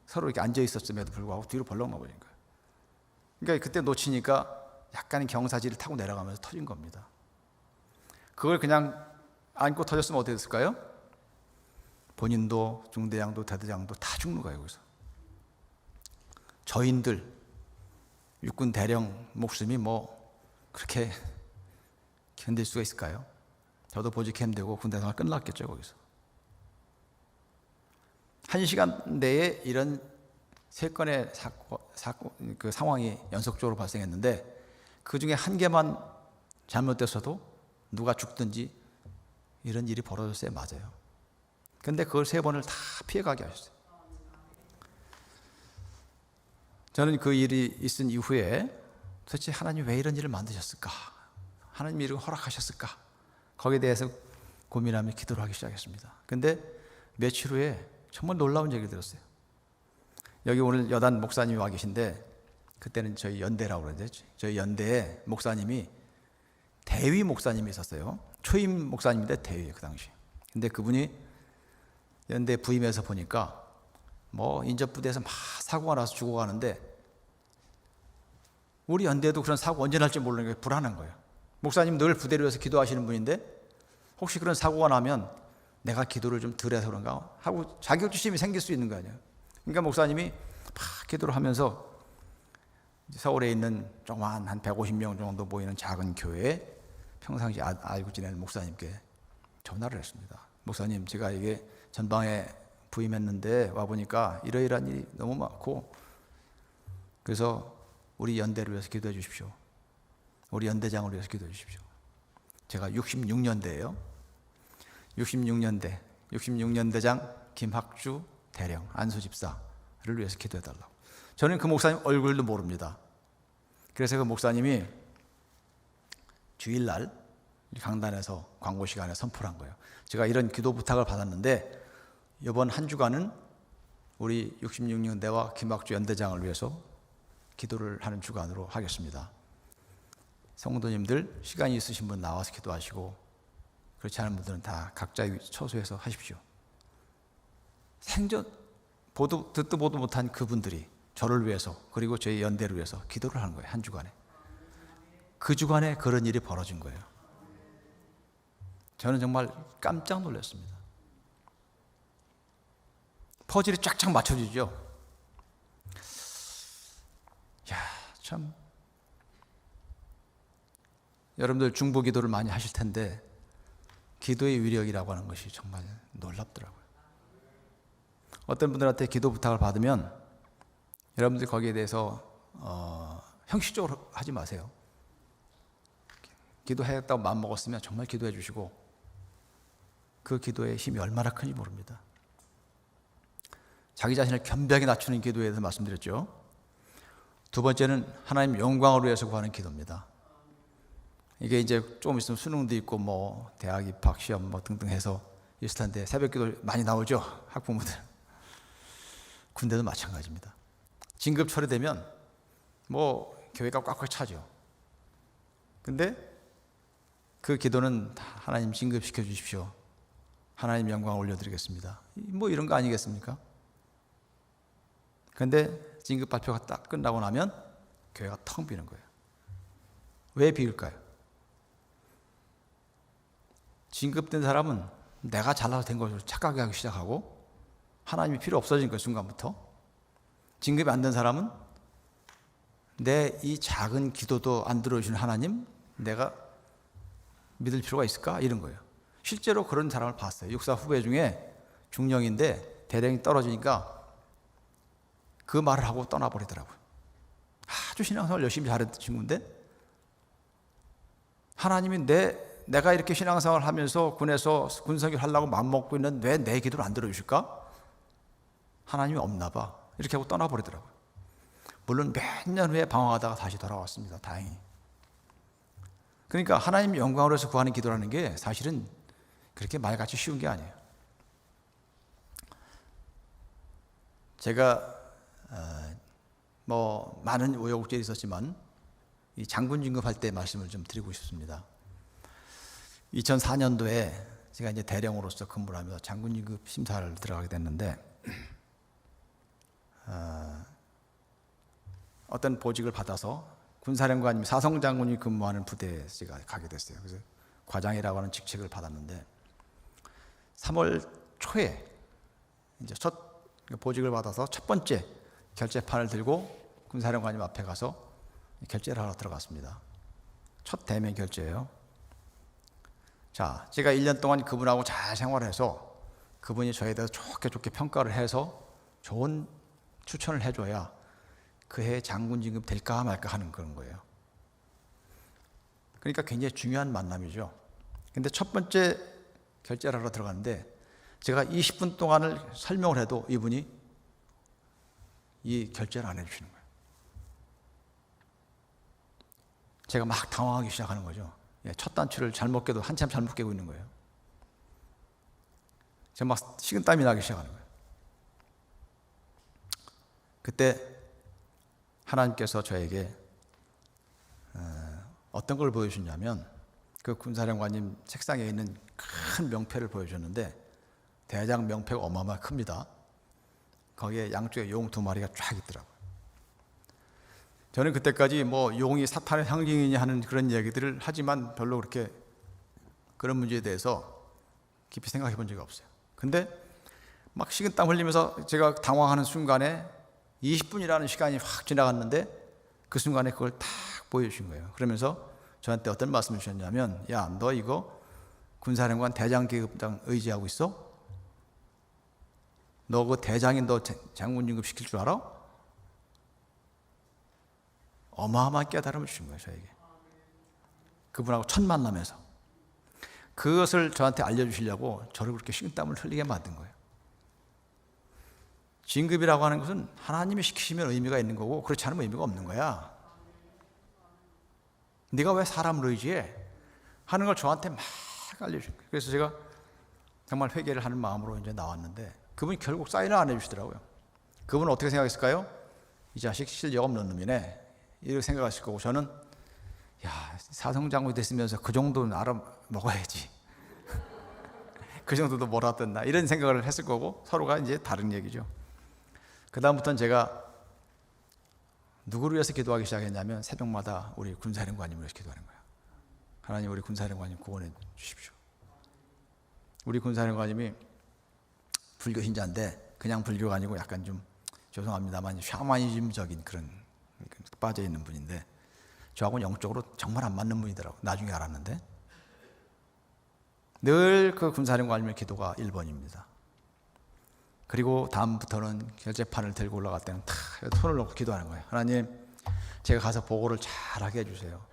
서로 이렇게 앉아 있었음에도 불구하고 뒤로 벌렁 넘어진 거예요. 그러니까 그때 놓치니까 약간의 경사지를 타고 내려가면서 터진 겁니다. 그걸 그냥 안고 터졌으면 어떻게 됐을까요? 본인도 중대장도 대대장도 다 죽는 거예요. 여기서 저인들 육군 대령 목숨이 뭐 그렇게 견딜 수가 있을까요? 저도 보직 힘들고 군대 생활 끝났겠죠. 거기서 1시간 내에 이런 3건의 그 상황이 연속적으로 발생했는데 그 중에 한 개만 잘못됐어도 누가 죽든지 이런 일이 벌어졌어야 맞아요. 근데 그걸 3번을 다 피해가게 하셨어요. 저는 그 일이 있은 이후에 도대체 하나님 왜 이런 일을 만드셨을까? 하나님이 이를 허락하셨을까? 거기에 대해서 고민하며 기도를 하기 시작했습니다. 근데 며칠 후에 정말 놀라운 얘기를 들었어요. 여기 오늘 여단 목사님이 와 계신데 그때는 저희 연대라고 그러는데 저희 연대에 목사님이 대위 목사님이 있었어요. 초임 목사님인데 대위예요, 그 당시. 근데 그분이 연대 부임해서 보니까 뭐 인접부대에서 막 사고가 나서 죽어가는데 우리 연대도 그런 사고 언제 날지 모르는 게 불안한 거예요. 목사님 늘 부대를 위해서 기도하시는 분인데 혹시 그런 사고가 나면 내가 기도를 좀 덜 해서 그런가 하고 자격지심이 생길 수 있는 거 아니에요. 그러니까 목사님이 막 기도를 하면서 서울에 있는 조그만 한 150명 정도 모이는 작은 교회에 평상시 알고 지내는 목사님께 전화를 했습니다. 목사님, 제가 이게 전방에 부임했는데 와보니까 이러이러한 일이 너무 많고 그래서 우리 연대를 위해서 기도해 주십시오. 우리 연대장을 위해서 기도해 주십시오. 제가 66년대예요. 66년대장 김학주 대령 안수집사를 위해서 기도해 달라고. 저는 그 목사님 얼굴도 모릅니다. 그래서 그 목사님이 주일날 강단에서 광고 시간에 선포를 한 거예요. 제가 이런 기도 부탁을 받았는데 이번 한 주간은 우리 66년대와 김학주 연대장을 위해서 기도를 하는 주간으로 하겠습니다. 성도님들 시간이 있으신 분 나와서 기도하시고 그렇지 않은 분들은 다 각자의 처소에서 하십시오. 생전 듣도 보도 못한 그분들이 저를 위해서 그리고 저희 연대를 위해서 기도를 하는 거예요. 한 주간에. 그 주간에 그런 일이 벌어진 거예요. 저는 정말 깜짝 놀랐습니다. 퍼즐이 쫙쫙 맞춰지죠. 야, 참 여러분들 중보 기도를 많이 하실 텐데 기도의 위력이라고 하는 것이 정말 놀랍더라고요. 어떤 분들한테 기도 부탁을 받으면 여러분들 거기에 대해서 형식적으로 하지 마세요. 기도하겠다고 마음먹었으면 정말 기도해 주시고 그 기도의 힘이 얼마나 큰지 모릅니다. 자기 자신을 겸비하게 낮추는 기도에 대해서 말씀드렸죠. 두 번째는 하나님 영광을 위해서 구하는 기도입니다. 이게 이제 조금 있으면 수능도 있고 뭐 대학 입학 시험 뭐 등등 해서 있을 텐데 새벽 기도 많이 나오죠. 학부모들. 군대도 마찬가지입니다. 진급 처리되면 뭐 교회가 꽉꽉 차죠. 근데 그 기도는 하나님 진급시켜 주십시오. 하나님 영광 올려드리겠습니다. 뭐 이런 거 아니겠습니까? 근데 진급 발표가 딱 끝나고 나면 교회가 텅 비는 거예요. 왜 비울까요? 진급된 사람은 내가 잘나서 된 것으로 착각하기 시작하고 하나님이 필요 없어진 그 순간부터 진급이 안 된 사람은 내 이 작은 기도도 안 들어주시는 하나님 내가 믿을 필요가 있을까? 이런 거예요. 실제로 그런 사람을 봤어요. 육사 후배 중에 중령인데 대령이 떨어지니까 그 말을 하고 떠나버리더라고요. 아주 신앙생활 열심히 잘했던 친구인데 하나님이 내가 이렇게 신앙생활을 하면서 군에서 군성교를 하려고 마음먹고 있는 왜 내 기도를 안 들어주실까? 하나님이 없나 봐. 이렇게 하고 떠나버리더라고요. 물론 몇 년 후에 방황하다가 다시 돌아왔습니다. 다행히. 그러니까 하나님 영광으로 해서 구하는 기도라는 게 사실은 그렇게 말같이 쉬운 게 아니에요. 제가 뭐 많은 우여곡절이 있었지만 이 장군 진급할 때 말씀을 좀 드리고 싶습니다. 2004년도에 제가 이제 대령으로서 근무를 하면서 장군 진급 심사를 들어가게 됐는데 어떤 보직을 받아서 군사령관님 사성장군이 근무하는 부대에 제가 가게 됐어요. 그래서 과장이라고 하는 직책을 받았는데 3월 초에 이제 첫 보직을 받아서 첫 번째 결제판을 들고 군사령관님 앞에 가서 결제를 하러 들어갔습니다. 첫 대면 결제예요. 자, 제가 1년 동안 그분하고 잘 생활해서 그분이 저에 대해서 좋게 평가를 해서 좋은 추천을 해줘야 그 해 장군 진급 될까 말까 하는 그런 거예요. 그러니까 굉장히 중요한 만남이죠. 근데 첫 번째 결제를 하러 들어갔는데 제가 20분 동안을 설명을 해도 이분이 이 결제를 안 해주시는 거예요. 제가 막 당황하기 시작하는 거죠. 첫 단추를 잘못 깨도 한참 잘못 깨고 있는 거예요. 제가 막 식은땀이 나기 시작하는 거예요. 그때 하나님께서 저에게 어떤 걸 보여주셨냐면 그 군사령관님 책상에 있는 큰 명패를 보여줬는데 대장 명패가 어마어마하게 큽니다. 거기에 양쪽에 용 2마리가 쫙 있더라고요. 저는 그때까지 뭐 용이 사탄의 상징이냐 하는 그런 얘기들을 하지만 별로 그렇게 그런 문제에 대해서 깊이 생각해 본 적이 없어요. 근데 막 식은땀 흘리면서 제가 당황하는 순간에 20분이라는 시간이 확 지나갔는데 그 순간에 그걸 딱 보여주신 거예요. 그러면서 저한테 어떤 말씀을 주셨냐면, 야, 너 이거 군사령관 대장 계급장 의지하고 있어? 너 그 대장이 너 장군 진급 시킬 줄 알아? 어마어마한 깨달음을 주신 거예요, 저에게. 그분하고 첫 만남에서. 그것을 저한테 알려주시려고 저를 그렇게 식은땀을 흘리게 만든 거예요. 진급이라고 하는 것은 하나님이 시키시면 의미가 있는 거고 그렇지 않으면 의미가 없는 거야. 네가 왜 사람을 의지해? 하는 걸 저한테 막 알려준 거예요. 그래서 제가 정말 회개를 하는 마음으로 이제 나왔는데 그분이 결국 사인을 안 해주시더라고요. 그분은 어떻게 생각했을까요? 이 자식 실력 없는 놈이네 이렇게 생각하실 거고, 저는 야, 사성장군이 됐으면서 그 정도는 알아먹어야지 그 정도도 몰랐던 나 이런 생각을 했을 거고, 서로가 이제 다른 얘기죠. 그 다음부터는 제가 누구를 위해서 기도하기 시작했냐면 새벽마다 우리 군사령관님을 위해서 기도하는 거예요. 하나님, 우리 군사령관님 구원해 주십시오. 우리 군사령관님이 불교 신자인데 그냥 불교가 아니고 약간 좀 죄송합니다만 샤머니즘적인 그런 빠져 있는 분인데 저하고는 영적으로 정말 안 맞는 분이더라고요. 나중에 알았는데 늘 그 군사령관님의 기도가 1번입니다. 그리고 다음부터는 결제판을 들고 올라갈 때는 탁 손을 놓고 기도하는 거예요. 하나님, 제가 가서 보고를 잘하게 해주세요.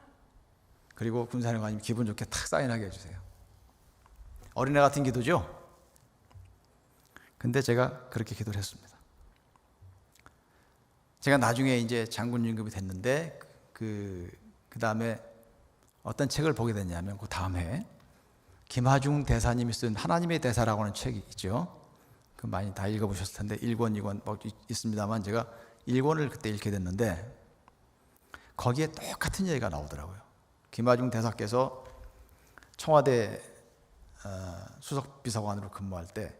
그리고 군사령관님 기분 좋게 탁 사인하게 해주세요. 어린애 같은 기도죠? 근데 제가 그렇게 기도를 했습니다. 제가 나중에 이제 장군 진급이 됐는데 그 다음에 어떤 책을 보게 됐냐면 그 다음 해 김하중 대사님이 쓴 하나님의 대사라고 하는 책이 있죠. 그 많이 다 읽어보셨을 텐데 1권, 2권 뭐 있습니다만 제가 1권을 그때 읽게 됐는데 거기에 똑같은 얘기가 나오더라고요. 김하중 대사께서 청와대 수석비서관으로 근무할 때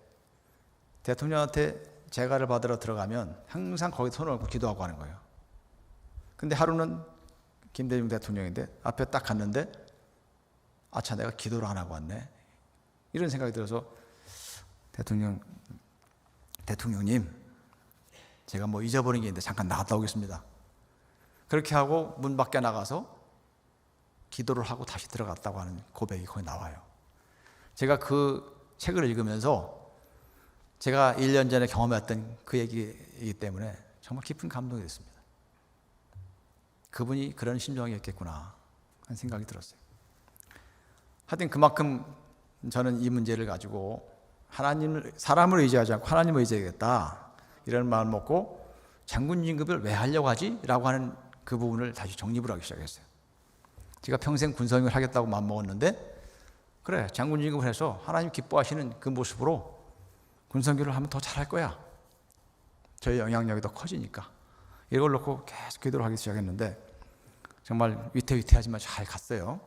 대통령한테 재가를 받으러 들어가면 항상 거기 손을 얹고 기도하고 하는 거예요. 근데 하루는 김대중 대통령인데 앞에 딱 갔는데 아차, 내가 기도를 안 하고 왔네 이런 생각이 들어서 대통령님, 제가 뭐 잊어버린 게 있는데 잠깐 나갔다 오겠습니다. 그렇게 하고 문 밖에 나가서 기도를 하고 다시 들어갔다고 하는 고백이 거기 나와요. 제가 그 책을 읽으면서 제가 1년 전에 경험했던 그 얘기이기 때문에 정말 깊은 감동이 됐습니다. 그분이 그런 심정이었겠구나 하는 생각이 들었어요. 하여튼 그만큼 저는 이 문제를 가지고 사람을 의지하지 않고 하나님을 의지하겠다 이런 마음을 먹고 장군 진급을 왜 하려고 하지? 라고 하는 그 부분을 다시 정립을 하기 시작했어요. 제가 평생 군성을 하겠다고 마음먹었는데 그래, 장군 진급을 해서 하나님 기뻐하시는 그 모습으로 군성교를 하면 더 잘할 거야. 저희 영향력이 더 커지니까. 이걸 놓고 계속 기도를 하기 시작했는데 정말 위태위태하지만 잘 갔어요.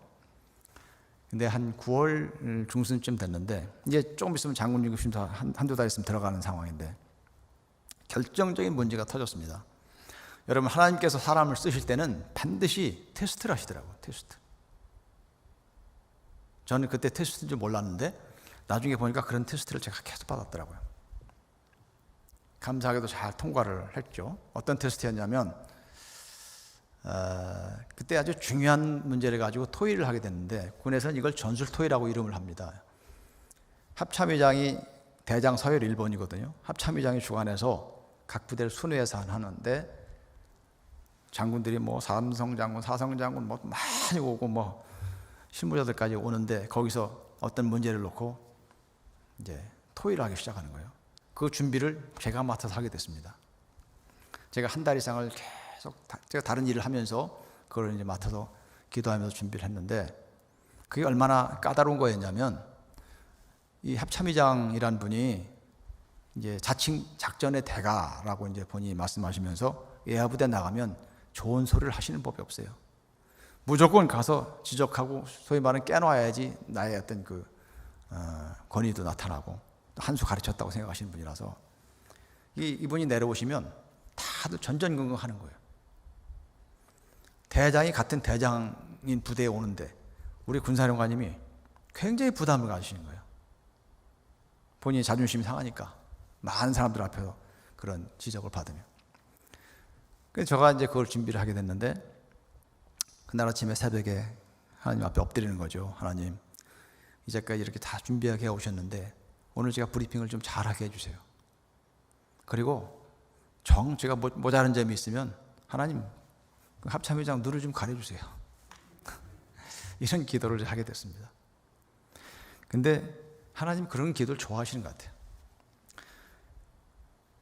근데 한 9월 중순쯤 됐는데 이제 조금 있으면 장군 진급 심사 한두 달 있으면 들어가는 상황인데 결정적인 문제가 터졌습니다. 여러분, 하나님께서 사람을 쓰실 때는 반드시 테스트를 하시더라고요. 테스트. 저는 그때 테스트인 줄 몰랐는데 나중에 보니까 그런 테스트를 제가 계속 받았더라고요. 감사하게도 잘 통과를 했죠. 어떤 테스트였냐면 그때 아주 중요한 문제를 가지고 토의를 하게 됐는데 군에서는 이걸 전술토의라고 이름을 합니다. 합참의장이 대장 서열 1번이거든요. 합참의장이 주관해서 각 부대를 순회해서 하는데 장군들이 뭐 삼성장군, 사성장군 뭐 많이 오고 뭐 실무자들까지 오는데 거기서 어떤 문제를 놓고 이제 토의를 하기 시작하는 거예요. 그 준비를 제가 맡아서 하게 됐습니다. 제가 한 달 이상을 계속 제가 다른 일을 하면서 그걸 이제 맡아서 기도하면서 준비를 했는데 그게 얼마나 까다로운 거였냐면 이 합참의장이란 분이 이제 자칭 작전의 대가라고 이제 본인이 말씀하시면서 예하부대 나가면 좋은 소리를 하시는 법이 없어요. 무조건 가서 지적하고 소위 말하는 깨놔야지 나의 어떤 그 권위도 나타나고 한 수 가르쳤다고 생각하시는 분이라서 이분이 내려오시면 다들 전전긍긍하는 거예요. 대장이 같은 대장인 부대에 오는데 우리 군사령관님이 굉장히 부담을 가지시는 거예요. 본인이 자존심이 상하니까 많은 사람들 앞에서 그런 지적을 받으며. 그래서 제가 이제 그걸 준비를 하게 됐는데 그날 아침에 새벽에 하나님 앞에 엎드리는 거죠. 하나님, 이제까지 이렇게 다 준비하게 오셨는데 오늘 제가 브리핑을 좀 잘하게 해주세요. 그리고 제가 모자란 점이 있으면 하나님 그 합참의장 누를 좀 가려주세요. 이런 기도를 하게 됐습니다. 근데 하나님 그런 기도를 좋아하시는 것 같아요.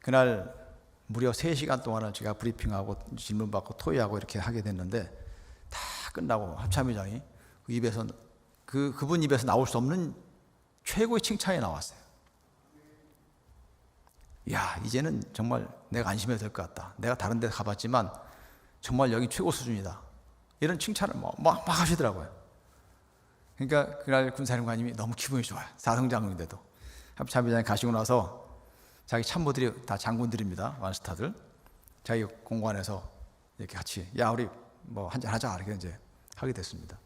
그날 무려 3시간 동안을 제가 브리핑하고 질문받고 토의하고 이렇게 하게 됐는데 다 끝나고 합참의장이 그분 입에서 나올 수 없는 최고의 칭찬이 나왔어요. 야, 이제는 정말 내가 안심해도 될 것 같다. 내가 다른 데 가봤지만 정말 여기 최고 수준이다. 이런 칭찬을 막 하시더라고요. 그러니까 그날 군사령관님이 너무 기분이 좋아요. 사성장군인데도. 합참의장이 가시고 나서 자기 참모들이 다 장군들입니다. 완스타들. 자기 공관에서 이렇게 같이 야, 우리 뭐 한잔 하자. 이렇게 이제 하게 됐습니다.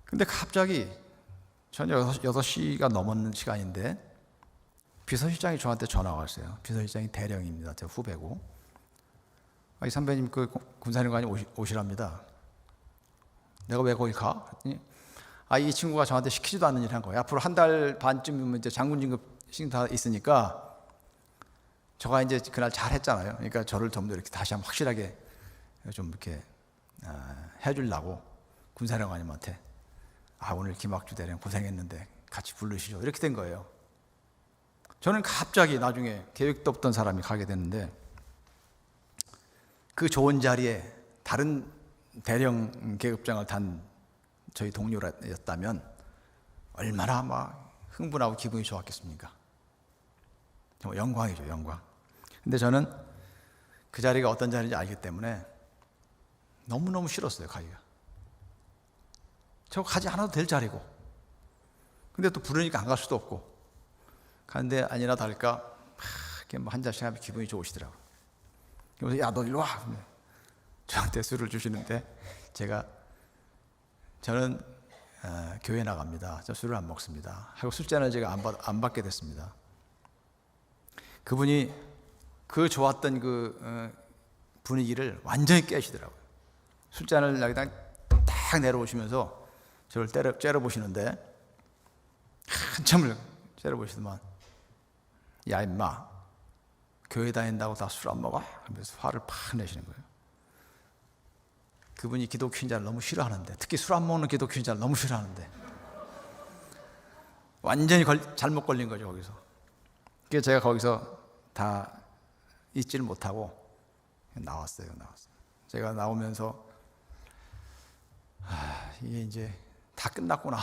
근데 갑자기 저녁 6시가 넘었는 시간인데 비서실장이 저한테 전화가 왔어요. 비서실장이 대령입니다. 제 후배고. 이 선배님 그 군사령관이 오시랍니다. 내가 왜 거기 가? 그랬더니 이 친구가 저한테 시키지도 않는 일을 한 거예요. 앞으로 한 달 반쯤이면 이제 장군 진급식 다 있으니까 저가 이제 그날 잘 했잖아요. 그러니까 저를 좀 더 이렇게 다시 한번 확실하게 좀 이렇게 해주려고 군사령관님한테 오늘 김학주 대령 고생했는데 같이 부르시죠. 이렇게 된 거예요. 저는 갑자기 나중에 계획도 없던 사람이 가게 됐는데 그 좋은 자리에 다른 대령 계급장을 단 저희 동료였다면 얼마나 막 흥분하고 기분이 좋았겠습니까? 정말 영광이죠, 영광. 근데 저는 그 자리가 어떤 자리인지 알기 때문에 너무너무 싫었어요, 가기가. 저 가지 않아도 될 자리고. 근데 또 부르니까 안 갈 수도 없고. 가는데 아니나 다를까 한 잔씩 하면 기분이 좋으시더라고요. 그래서 야, 너 일로 와. 저한테 술을 주시는데 저는 교회 나갑니다. 저 술을 안 먹습니다. 하고 술잔을 제가 안 받게 됐습니다. 그분이 그 좋았던 그 분위기를 완전히 깨시더라고요. 술잔을 여기다 딱 내려오시면서 저를 째려보시는데 한참을 째려보시더만 야 임마 교회 다닌다고 다 술 안 먹어? 하면서 화를 팍 내시는 거예요. 그분이 기독교인자를 너무 싫어하는데 특히 술 안 먹는 기독교인자를 너무 싫어하는데 완전히 잘못 걸린 거죠 거기서. 그래서 제가 거기서 다 잊지를 못하고 나왔어요. 제가 나오면서 이게 이제 다 끝났구나.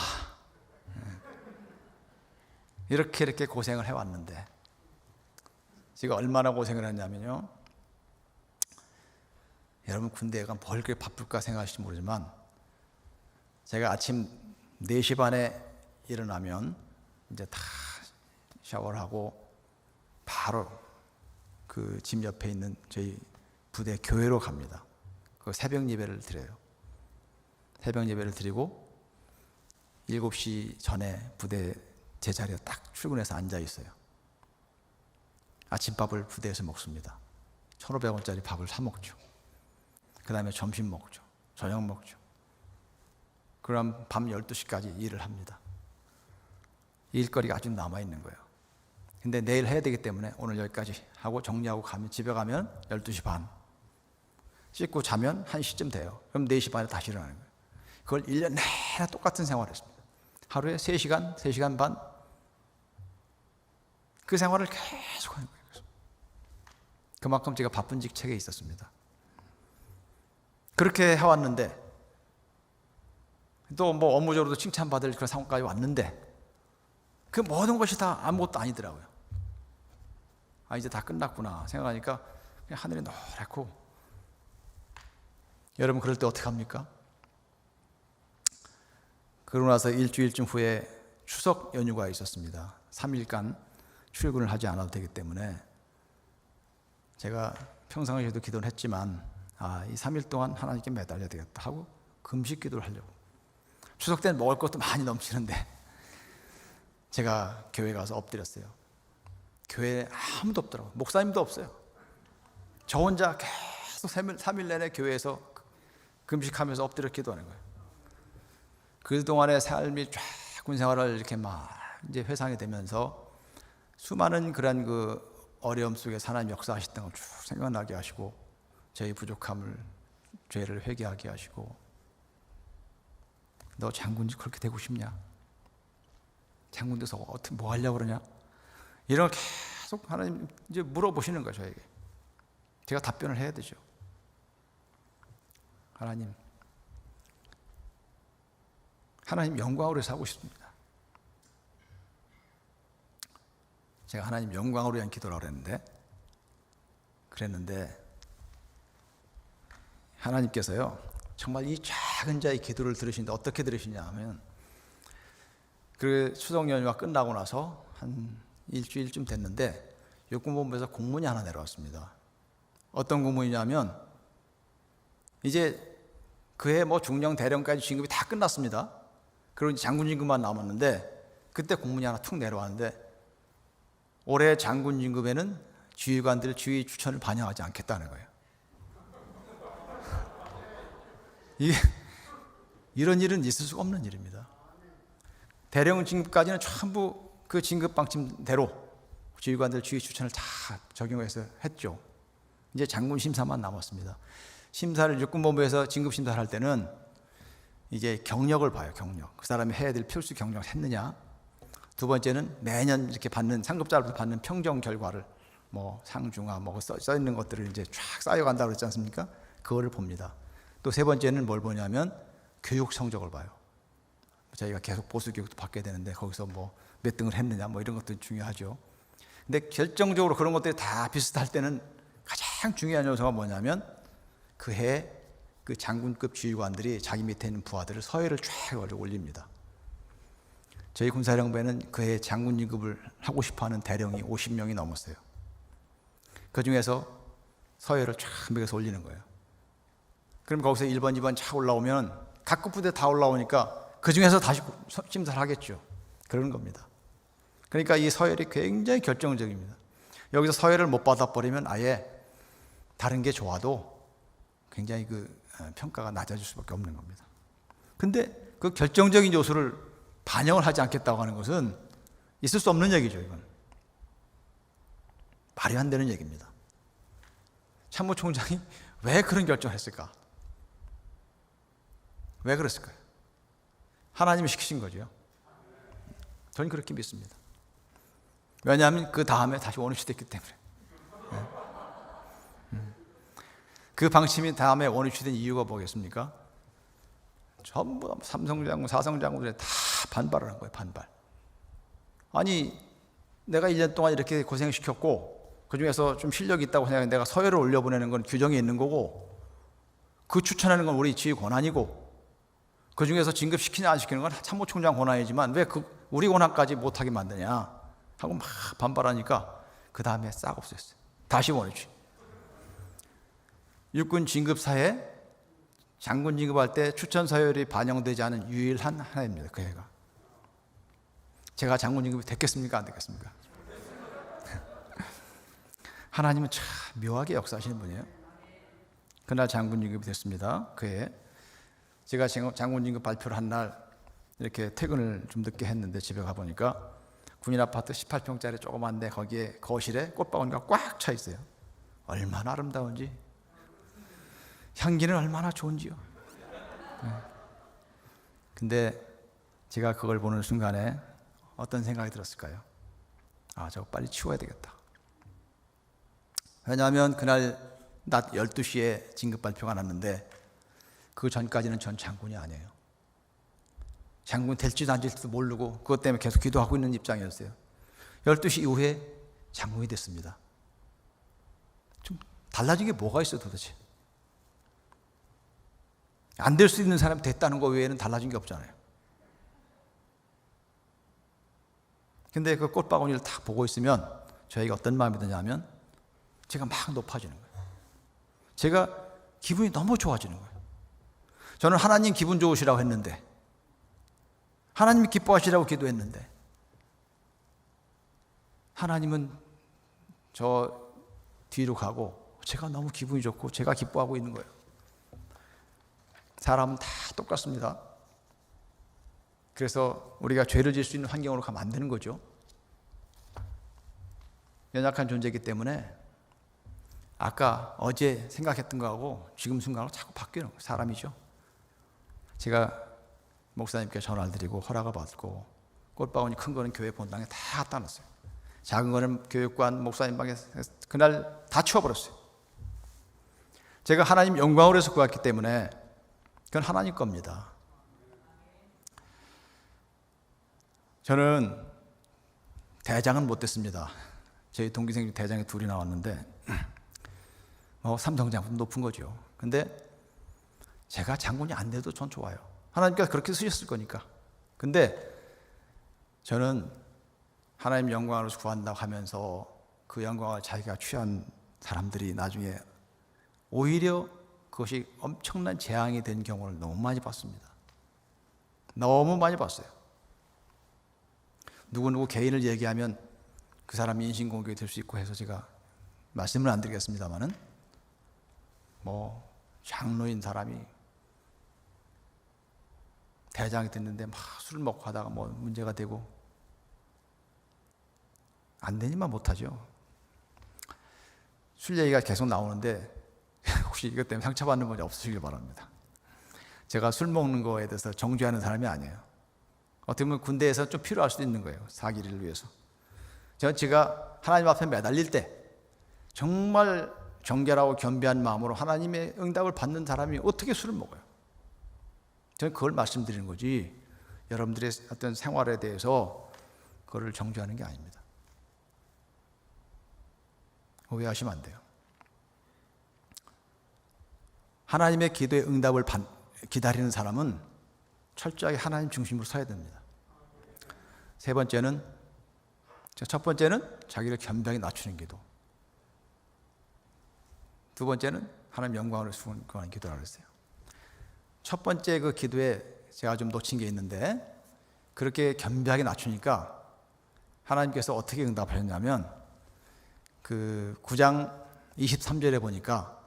이렇게 고생을 해왔는데, 제가 얼마나 고생을 했냐면요, 여러분 군대에 가면 뭘 그렇게 바쁠까 생각하실지 모르지만, 제가 아침 4시 반에 일어나면 이제 다 샤워를 하고 바로 그 집 옆에 있는 저희 부대 교회로 갑니다. 그 새벽 예배를 드려요. 새벽 예배를 드리고 7시 전에 부대 제자리에 딱 출근해서 앉아 있어요. 아침밥을 부대에서 먹습니다. 1,500원짜리 밥을 사 먹죠. 그 다음에 점심 먹죠. 저녁 먹죠. 그럼 밤 12시까지 일을 합니다. 일거리가 아주 남아있는 거예요. 근데 내일 해야 되기 때문에 오늘 여기까지 하고 정리하고 가면, 집에 가면 12시 반, 씻고 자면 1시쯤 돼요. 그럼 4시 반에 다시 일어나는 거예요. 그걸 1년 내내 똑같은 생활을 했습니다. 하루에 3시간, 3시간 반, 그 생활을 계속 하는 거예요. 그만큼 제가 바쁜 직책에 있었습니다. 그렇게 해왔는데, 또 뭐 업무적으로도 칭찬받을 그런 상황까지 왔는데, 그 모든 것이 다 아무것도 아니더라고요. 아, 이제 다 끝났구나 생각하니까 그냥 하늘이 노랗고. 여러분, 그럴 때 어떻게 합니까? 그러고 나서 일주일쯤 후에 추석 연휴가 있었습니다. 3일간 출근을 하지 않아도 되기 때문에 제가 평상시에도 기도를 했지만, 이 3일 동안 하나님께 매달려야 되겠다 하고 금식 기도를 하려고. 추석 때는 먹을 것도 많이 넘치는데 제가 교회 가서 엎드렸어요. 교회에 아무도 없더라고요. 목사님도 없어요. 저 혼자 계속 3일 내내 교회에서 금식하면서 엎드려 기도하는 거예요. 그동안의 삶이 쫙 군생활을 이렇게 막 이제 회상이 되면서 수많은 그런 그 어려움 속에 하나님 역사하셨던 걸 쭉 생각나게 하시고, 저희 부족함을, 죄를 회개하게 하시고, 너 장군이 그렇게 되고 싶냐? 장군 돼서 어떻게 뭐 하려고 그러냐? 이런 걸 계속 하나님 이제 물어보시는 거예요, 저에게. 제가 답변을 해야 되죠. 하나님 영광으로 해서 하고 싶습니다. 제가 하나님 영광으로 위한 기도라고 그랬는데 하나님께서요, 정말 이 작은 자의 기도를 들으시는데 어떻게 들으시냐 하면, 그 추석 연휴가 끝나고 나서 한 일주일쯤 됐는데 육군본부에서 공문이 하나 내려왔습니다. 어떤 공문이냐면, 이제 그해 뭐 중령 대령까지 진급이 다 끝났습니다. 그리고 이제 장군 진급만 남았는데, 그때 공문이 하나 툭 내려왔는데, 올해 장군 진급에는 지휘관들 지휘 추천을 반영하지 않겠다는 거예요. 이런 일은 있을 수가 없는 일입니다. 대령 진급까지는 전부 그 진급 방침대로 지휘관들 지휘 추천을 다 적용해서 했죠. 이제 장군 심사만 남았습니다. 심사를 육군본부에서 진급 심사를 할 때는 이제 경력을 봐요. 경력. 그 사람이 해야 될 필수 경력을 했느냐. 두 번째는 매년 이렇게 받는, 상급자로부터 받는 평정 결과를, 뭐 상중하 뭐 써 있는 것들을 이제 쫙 쌓여간다고 그랬지 않습니까? 그거를 봅니다. 또 세 번째는 뭘 보냐면 교육 성적을 봐요. 저희가 계속 보수 교육도 받게 되는데 거기서 뭐 몇 등을 했느냐, 뭐 이런 것도 중요하죠. 근데 결정적으로 그런 것들이 다 비슷할 때는 가장 중요한 요소가 뭐냐면, 그해 그 장군급 지휘관들이 자기 밑에 있는 부하들을 서열을 쫙 올립니다. 저희 군사령부에는 그해 장군 진급을 하고 싶어하는 대령이 50명이 넘었어요. 그 중에서 서열을 쫙 매겨서 올리는 거예요. 그럼 거기서 1번, 2번 차 올라오면 각급 부대 다 올라오니까 그 중에서 다시 심사를 하겠죠. 그런 겁니다. 그러니까 이 서열이 굉장히 결정적입니다. 여기서 서열을 못 받아버리면 아예 다른 게 좋아도 굉장히 그 평가가 낮아질 수밖에 없는 겁니다. 근데 그 결정적인 요소를 반영을 하지 않겠다고 하는 것은 있을 수 없는 얘기죠. 이건 말이 안 되는 얘기입니다. 참모총장이 왜 그런 결정을 했을까? 왜 그랬을까요? 하나님이 시키신 거죠. 저는 그렇게 믿습니다. 왜냐하면 그 다음에 다시 원위치됐기 때문에. 그 방침이 다음에 원위치된 이유가 뭐겠습니까? 전부 삼성장군, 사성장군들이 다 반발을 한 거예요. 반발. 아니 내가 1년 동안 이렇게 고생시켰고 그중에서 좀 실력이 있다고 생각해 내가 서열을 올려보내는 건 규정이 있는 거고 그 추천하는 건 우리 지휘 권한이고 그중에서 진급시키냐 안 시키는 건 참모총장 권한이지만 왜 우리 권한까지 못하게 만드냐 하고 막 반발하니까 그 다음에 싹 없어졌어요. 다시 원해주지. 육군 진급사에 장군 진급할 때 추천 서열이 반영되지 않은 유일한 하나입니다. 그 해가. 제가 장군 진급이 됐겠습니까? 안 됐겠습니까? 하나님은 참 묘하게 역사하시는 분이에요. 그날 장군 진급이 됐습니다. 그 해. 제가 장군 진급 발표를 한 날 이렇게 퇴근을 좀 늦게 했는데 집에 가보니까 군인 아파트 18평짜리 조그만데 거기에 거실에 꽃바구니가 꽉 차 있어요. 얼마나 아름다운지, 향기는 얼마나 좋은지요. 근데 제가 그걸 보는 순간에 어떤 생각이 들었을까요? 아, 저거 빨리 치워야 되겠다. 왜냐하면 그날 낮 12시에 진급 발표가 났는데 그 전까지는 전 장군이 아니에요. 장군 될지도 안 될지도 모르고 그것 때문에 계속 기도하고 있는 입장이었어요. 12시 이후에 장군이 됐습니다. 좀 달라진 게 뭐가 있어요 도대체? 안 될 수 있는 사람이 됐다는 거 외에는 달라진 게 없잖아요. 근데 그 꽃바구니를 딱 보고 있으면 저에게 어떤 마음이 드냐면 제가 막 높아지는 거예요. 제가 기분이 너무 좋아지는 거예요. 저는 하나님 기분 좋으시라고 했는데 하나님이 기뻐하시라고 기도했는데 하나님은 저 뒤로 가고 제가 너무 기분이 좋고 제가 기뻐하고 있는 거예요. 사람은 다 똑같습니다. 그래서 우리가 죄를 지을 수 있는 환경으로 가면 안 되는 거죠. 연약한 존재이기 때문에 아까 어제 생각했던 거하고 지금 순간으로 자꾸 바뀌는 거예요. 사람이죠. 제가 목사님께 전화를 드리고 허락을 받고 꽃바구니 큰 거는 교회 본당에 다 갖다 놨어요. 작은 거는 교육관 목사님 방에 그날 다 치워버렸어요. 제가 하나님 영광으로 해서 구했기 때문에 그건 하나님 겁니다. 저는 대장은 못 됐습니다. 저희 동기생 중 대장이 둘이 나왔는데 삼성장군 높은 거죠. 근데 제가 장군이 안 돼도 전 좋아요. 하나님께서 그렇게 쓰셨을 거니까. 근데 저는 하나님 영광으로 구한다고 하면서 그 영광을 자기가 취한 사람들이 나중에 오히려 그것이 엄청난 재앙이 된 경우를 너무 많이 봤습니다. 너무 많이 봤어요. 누구누구 개인을 얘기하면 그 사람이 인신공격이 될 수 있고 해서 제가 말씀을 안 드리겠습니다만은 장로인 사람이 대장이 됐는데 막 술 먹고 하다가 문제가 되고 안 되니만 못하죠. 술 얘기가 계속 나오는데 혹시 이것 때문에 상처받는 분이 없으시길 바랍니다. 제가 술 먹는 거에 대해서 정죄하는 사람이 아니에요. 어떻게 보면 군대에서 좀 필요할 수도 있는 거예요. 사기를 위해서. 제가 하나님 앞에 매달릴 때 정말 정결하고 겸비한 마음으로 하나님의 응답을 받는 사람이 어떻게 술을 먹어요? 저는 그걸 말씀드리는 거지 여러분들의 어떤 생활에 대해서 그걸 정죄하는 게 아닙니다. 오해하시면 안 돼요. 하나님의 기도의 응답을 기다리는 사람은 철저하게 하나님 중심으로 서야 됩니다. 세 번째는, 첫 번째는 자기를 겸비하게 낮추는 기도. 두 번째는 하나님 영광을 수고하는 기도라고 했어요. 첫 번째 그 기도에 제가 좀 놓친 게 있는데 그렇게 겸비하게 낮추니까 하나님께서 어떻게 응답하셨냐면 그 9장 23절에 보니까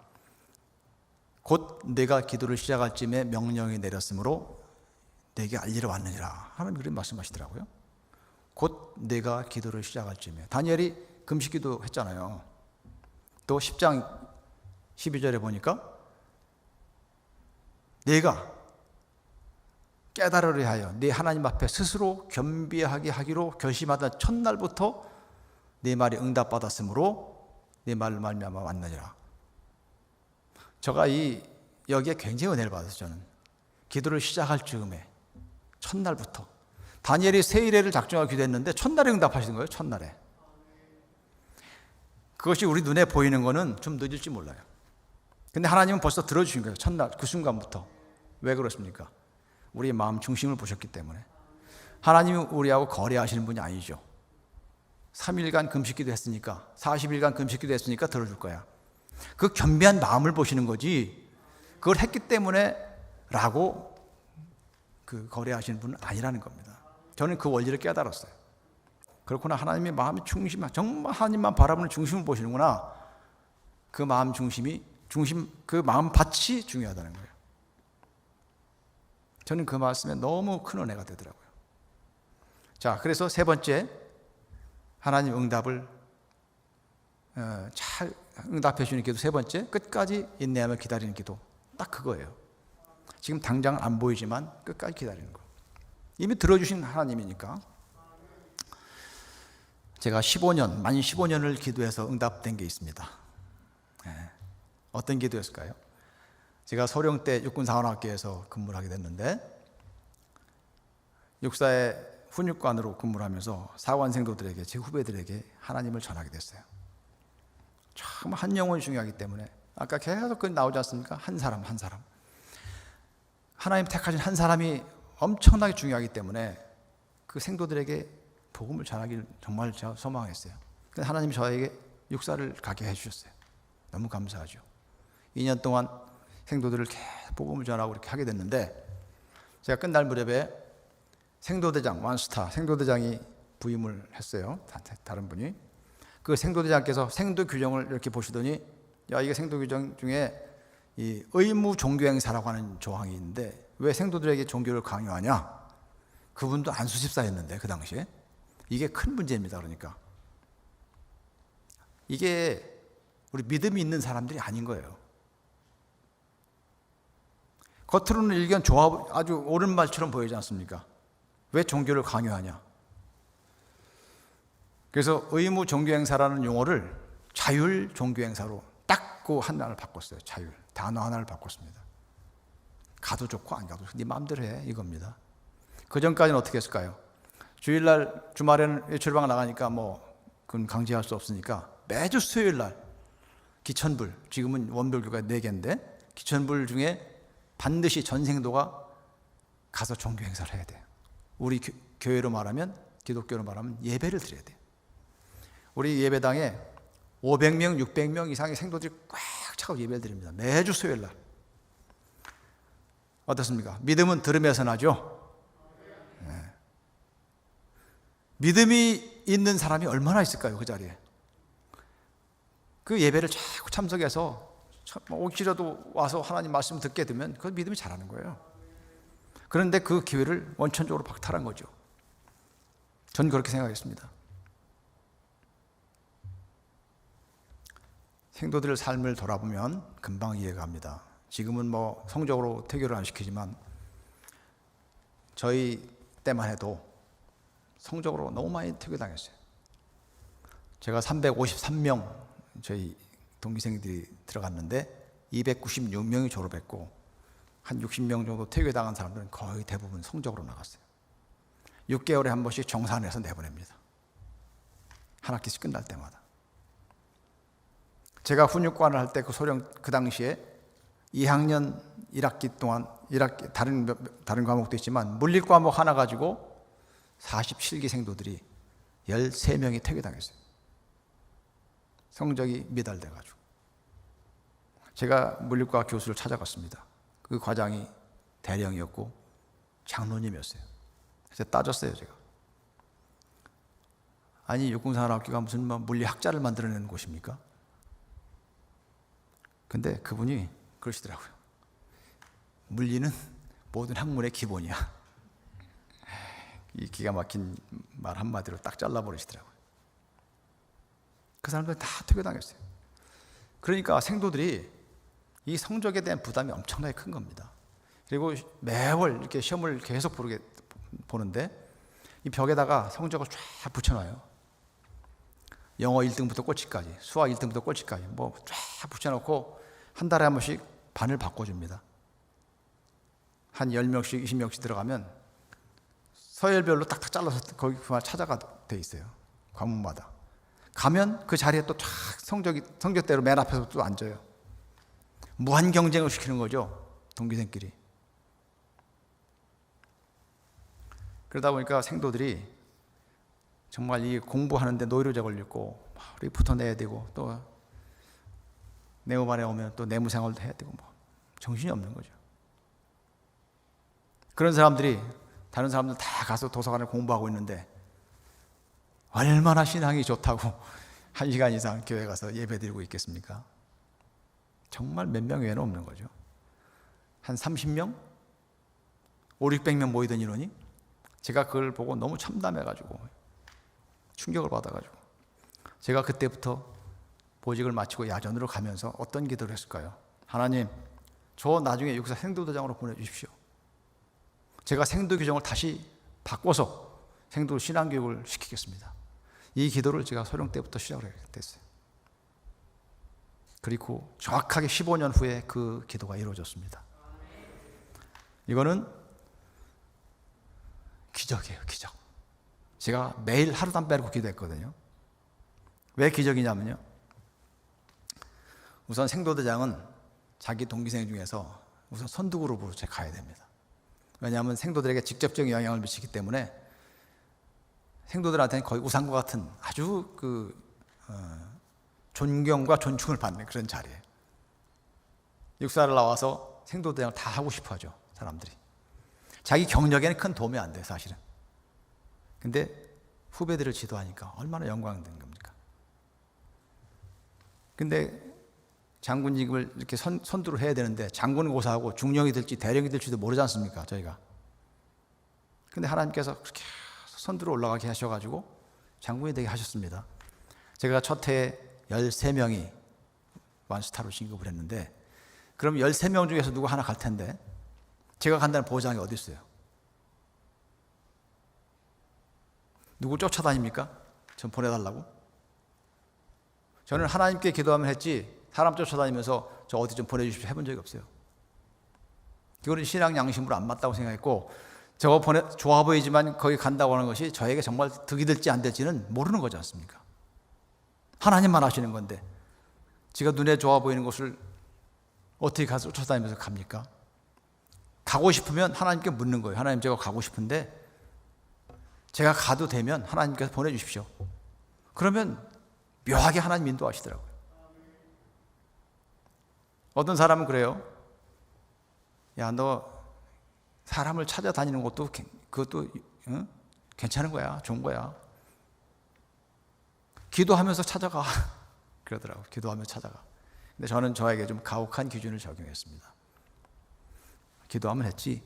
곧 내가 기도를 시작할 쯤에 명령이 내렸으므로 내게 알리러 왔느니라 하나님 그렇게 말씀하시더라고요. 곧 내가 기도를 시작할 쯤에 다니엘이 금식기도 했잖아요. 또 10장 12절에 보니까 내가 깨달으려 하여 네 하나님 앞에 스스로 겸비하게 하기로 결심하던 첫날부터 네 말이 응답받았으므로 네 말로 말미암아 왔느니라. 제가 여기에 굉장히 은혜를 받았어요. 저는 기도를 시작할 즈음에 첫날부터 다니엘이 세일회를 작정하고 기도했는데 첫날에 응답하시는 거예요. 첫날에. 그것이 우리 눈에 보이는 거는 좀 늦을지 몰라요. 근데 하나님은 벌써 들어주신 거예요. 첫날 그 순간부터. 왜 그렇습니까? 우리의 마음 중심을 보셨기 때문에. 하나님이 우리하고 거래하시는 분이 아니죠. 3일간 금식기도 했으니까, 40일간 금식기도 했으니까 들어줄 거야. 그 겸비한 마음을 보시는 거지, 그걸 했기 때문에 라고 그 거래하시는 분은 아니라는 겁니다. 저는 그 원리를 깨달았어요. 그렇구나. 하나님의 마음이 중심, 정말 하나님만 바라보는 중심을 보시는구나. 그 마음 중심이, 그 마음 밭이 중요하다는 거예요. 저는 그 말씀에 너무 큰 은혜가 되더라고요. 자, 그래서 세 번째, 하나님 응답을 잘 응답해 주는 기도. 세 번째, 끝까지 인내하며 기다리는 기도. 딱 그거예요. 지금 당장은 안 보이지만 끝까지 기다리는 거. 이미 들어주신 하나님이니까. 제가 만 15년을 기도해서 응답된 게 있습니다. 어떤 기도였을까요? 제가 소령 때 육군사관학교에서 근무를 하게 됐는데, 육사의 훈육관으로 근무를 하면서 사관생도들에게, 제 후배들에게 하나님을 전하게 됐어요. 정말 한 영혼이 중요하기 때문에, 아까 계속 나오지 않습니까? 한 사람 한 사람, 하나님 택하신 한 사람이 엄청나게 중요하기 때문에 그 생도들에게 복음을 전하기를 정말 제가 소망했어요. 근데 하나님이 저에게 육사를 가게 해주셨어요. 너무 감사하죠. 2년 동안 생도들을 계속 복음을 전하고 이렇게 하게 됐는데, 제가 끝날 무렵에 생도대장, 완스타 생도대장이 부임을 했어요. 다른 분이. 그 생도대장께서 생도 규정을 이렇게 보시더니, 야, 이게 생도 규정 중에 이 의무 종교행사라고 하는 조항이 있는데 왜 생도들에게 종교를 강요하냐? 그분도 안수집사였는데 그 당시에. 이게 큰 문제입니다. 그러니까 이게 우리 믿음이 있는 사람들이 아닌 거예요. 겉으로는 일견 아주 옳은 말처럼 보이지 않습니까? 왜 종교를 강요하냐? 그래서 의무 종교행사라는 용어를 자율 종교행사로 딱 그 하나를 바꿨어요. 자율. 단어 하나를 바꿨습니다. 가도 좋고 안 가도 좋고 네 마음대로 해, 이겁니다. 그 전까지는 어떻게 했을까요? 주일날, 주말에는 외출방 나가니까 그건 강제할 수 없으니까 매주 수요일날 기천불, 지금은 원별교가 4개인데 기천불 중에 반드시 전생도가 가서 종교 행사를 해야 돼요. 우리 교회로 말하면, 기독교로 말하면 예배를 드려야 돼요. 우리 예배당에 500명, 600명 이상의 생도들이 꽉 차고 예배를 드립니다. 매주 수요일날. 어떻습니까? 믿음은 들음에서 나죠? 네. 믿음이 있는 사람이 얼마나 있을까요? 그 자리에. 그 예배를 자꾸 참석해서 오기라도 와서 하나님 말씀 듣게 되면 그 믿음이 자라는 거예요. 그런데 그 기회를 원천적으로 박탈한 거죠. 전 그렇게 생각했습니다. 생도들의 삶을 돌아보면 금방 이해가 갑니다. 지금은 성적으로 태교를 안 시키지만 저희 때만 해도 성적으로 너무 많이 태교당했어요. 제가 353명 저희 동기생들이 들어갔는데 296명이 졸업했고 한 60명 정도 퇴교당한 사람들은 거의 대부분 성적으로 나갔어요. 6개월에 한 번씩 정산해서 내보냅니다. 한 학기씩 끝날 때마다. 제가 훈육관을 할 때 그 소령 그 당시에 2학년 1학기 동안 다른 과목도 있지만 물리 과목 하나 가지고 47기 생도들이 13명이 퇴교당했어요. 성적이 미달돼가지고. 제가 물리과 교수를 찾아갔습니다. 그 과장이 대령이었고 장로님이었어요. 그래서 따졌어요, 제가. 아니, 육군사관학교가 무슨 물리학자를 만들어내는 곳입니까? 근데 그분이 그러시더라고요. 물리는 모든 학문의 기본이야. 이 기가 막힌 말 한마디로 딱 잘라버리시더라고요. 그 사람들 다 퇴교당했어요. 그러니까 생도들이 이 성적에 대한 부담이 엄청나게 큰 겁니다. 그리고 매월 이렇게 시험을 계속 보는데 이 벽에다가 성적을 쫙 붙여놔요. 영어 1등부터 꼴찌까지, 수학 1등부터 꼴찌까지 쫙 붙여놓고 한 달에 한 번씩 반을 바꿔줍니다. 한 10명씩 20명씩 들어가면 서열별로 딱딱 잘라서 거기 그만 찾아가 돼 있어요. 과목마다 가면 그 자리에 또 쫙 성적대로 맨 앞에서 또 앉아요. 무한 경쟁을 시키는 거죠, 동기생끼리. 그러다 보니까 생도들이 정말 이 공부하는데 노이로제 걸리고 리포터 내야 되고 또 내후반에 오면 또 내무생활도 해야 되고 뭐 정신이 없는 거죠. 그런 사람들이 다른 사람들 다 가서 도서관에 공부하고 있는데 얼마나 신앙이 좋다고 1시간 이상 교회 가서 예배드리고 있겠습니까? 정말 몇 명 외에는 없는 거죠. 한 30명? 500~600명 모이던 인원이 제가 그걸 보고 너무 참담해가지고 충격을 받아가지고 제가 그때부터 보직을 마치고 야전으로 가면서 어떤 기도를 했을까요? 하나님, 저 나중에 여기서 생도대장으로 보내주십시오. 제가 생도 규정을 다시 바꿔서 생도 신앙교육을 시키겠습니다. 이 기도를 제가 소령 때부터 시작을 하게 됐어요. 그리고 정확하게 15년 후에 그 기도가 이루어졌습니다. 이거는 기적이에요, 기적. 제가 매일 하루도 안 빼고 기도했거든요. 왜 기적이냐면요, 우선 생도대장은 자기 동기생 중에서 우선 선두그룹으로 가야 됩니다. 왜냐하면 생도들에게 직접적인 영향을 미치기 때문에 생도들한테는 거의 우상과 같은 아주 존경과 존중을 받는 그런 자리예요. 육사를 나와서 생도대장을 다 하고 싶어 하죠, 사람들이. 자기 경력에는 큰 도움이 안 돼요, 사실은. 근데 후배들을 지도하니까 얼마나 영광된 겁니까? 근데 장군직을 이렇게 선두를 해야 되는데 장군 고사하고 중령이 될지 대령이 될지도 모르지 않습니까, 저희가? 근데 하나님께서 그렇게 선두로 올라가게 하셔가지고 장군이 되게 하셨습니다. 제가 첫 해에 13명이 완스타로 진급을 했는데, 그럼 13명 중에서 누구 하나 갈 텐데 제가 간다는 보장이 어디 있어요? 누구 쫓아다닙니까? 전 보내달라고? 저는 하나님께 기도하면 했지 사람 쫓아다니면서 저 어디 좀 보내주십시오 해본 적이 없어요. 그거는 신앙 양심으로 안 맞다고 생각했고, 저거 좋아 보이지만 거기 간다고 하는 것이 저에게 정말 득이 될지 안 될지는 모르는 거지 않습니까? 하나님만 아시는 건데 제가 눈에 좋아 보이는 곳을 어떻게 가서 쫓아다니면서 갑니까? 가고 싶으면 하나님께 묻는 거예요. 하나님, 제가 가고 싶은데 제가 가도 되면 하나님께서 보내주십시오. 그러면 묘하게 하나님 인도하시더라고요. 어떤 사람은 그래요. 야, 너 사람을 찾아다니는 것도 그것도 괜찮은 거야, 좋은 거야. 기도하면서 찾아가 그러더라고요. 기도하면서 찾아가. 근데 저는 저에게 좀 가혹한 기준을 적용했습니다. 기도하면 했지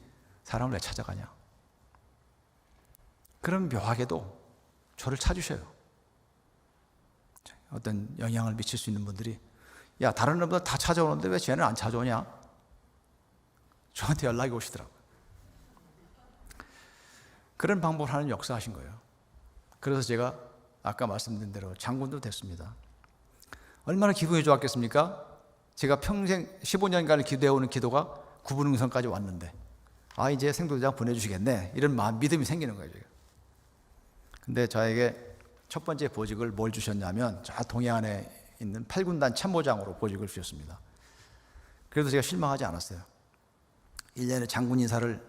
사람을 왜 찾아가냐. 그럼 묘하게도 저를 찾으셔요. 어떤 영향을 미칠 수 있는 분들이, 야, 다른 사람들 다 찾아오는데 왜 쟤는 안 찾아오냐? 저한테 연락이 오시더라고요. 그런 방법을 하는 역사하신 거예요. 그래서 제가 아까 말씀드린 대로 장군도 됐습니다. 얼마나 기분이 좋았겠습니까? 제가 평생 15년간을 기도해오는 기도가 구분응선까지 왔는데, 아, 이제 생도대장 보내주시겠네, 이런 믿음이 생기는 거예요. 제가. 근데 저에게 첫 번째 보직을 뭘 주셨냐면, 저 동해안에 있는 8군단 참모장으로 보직을 주셨습니다. 그래도 제가 실망하지 않았어요. 1년에 장군 인사를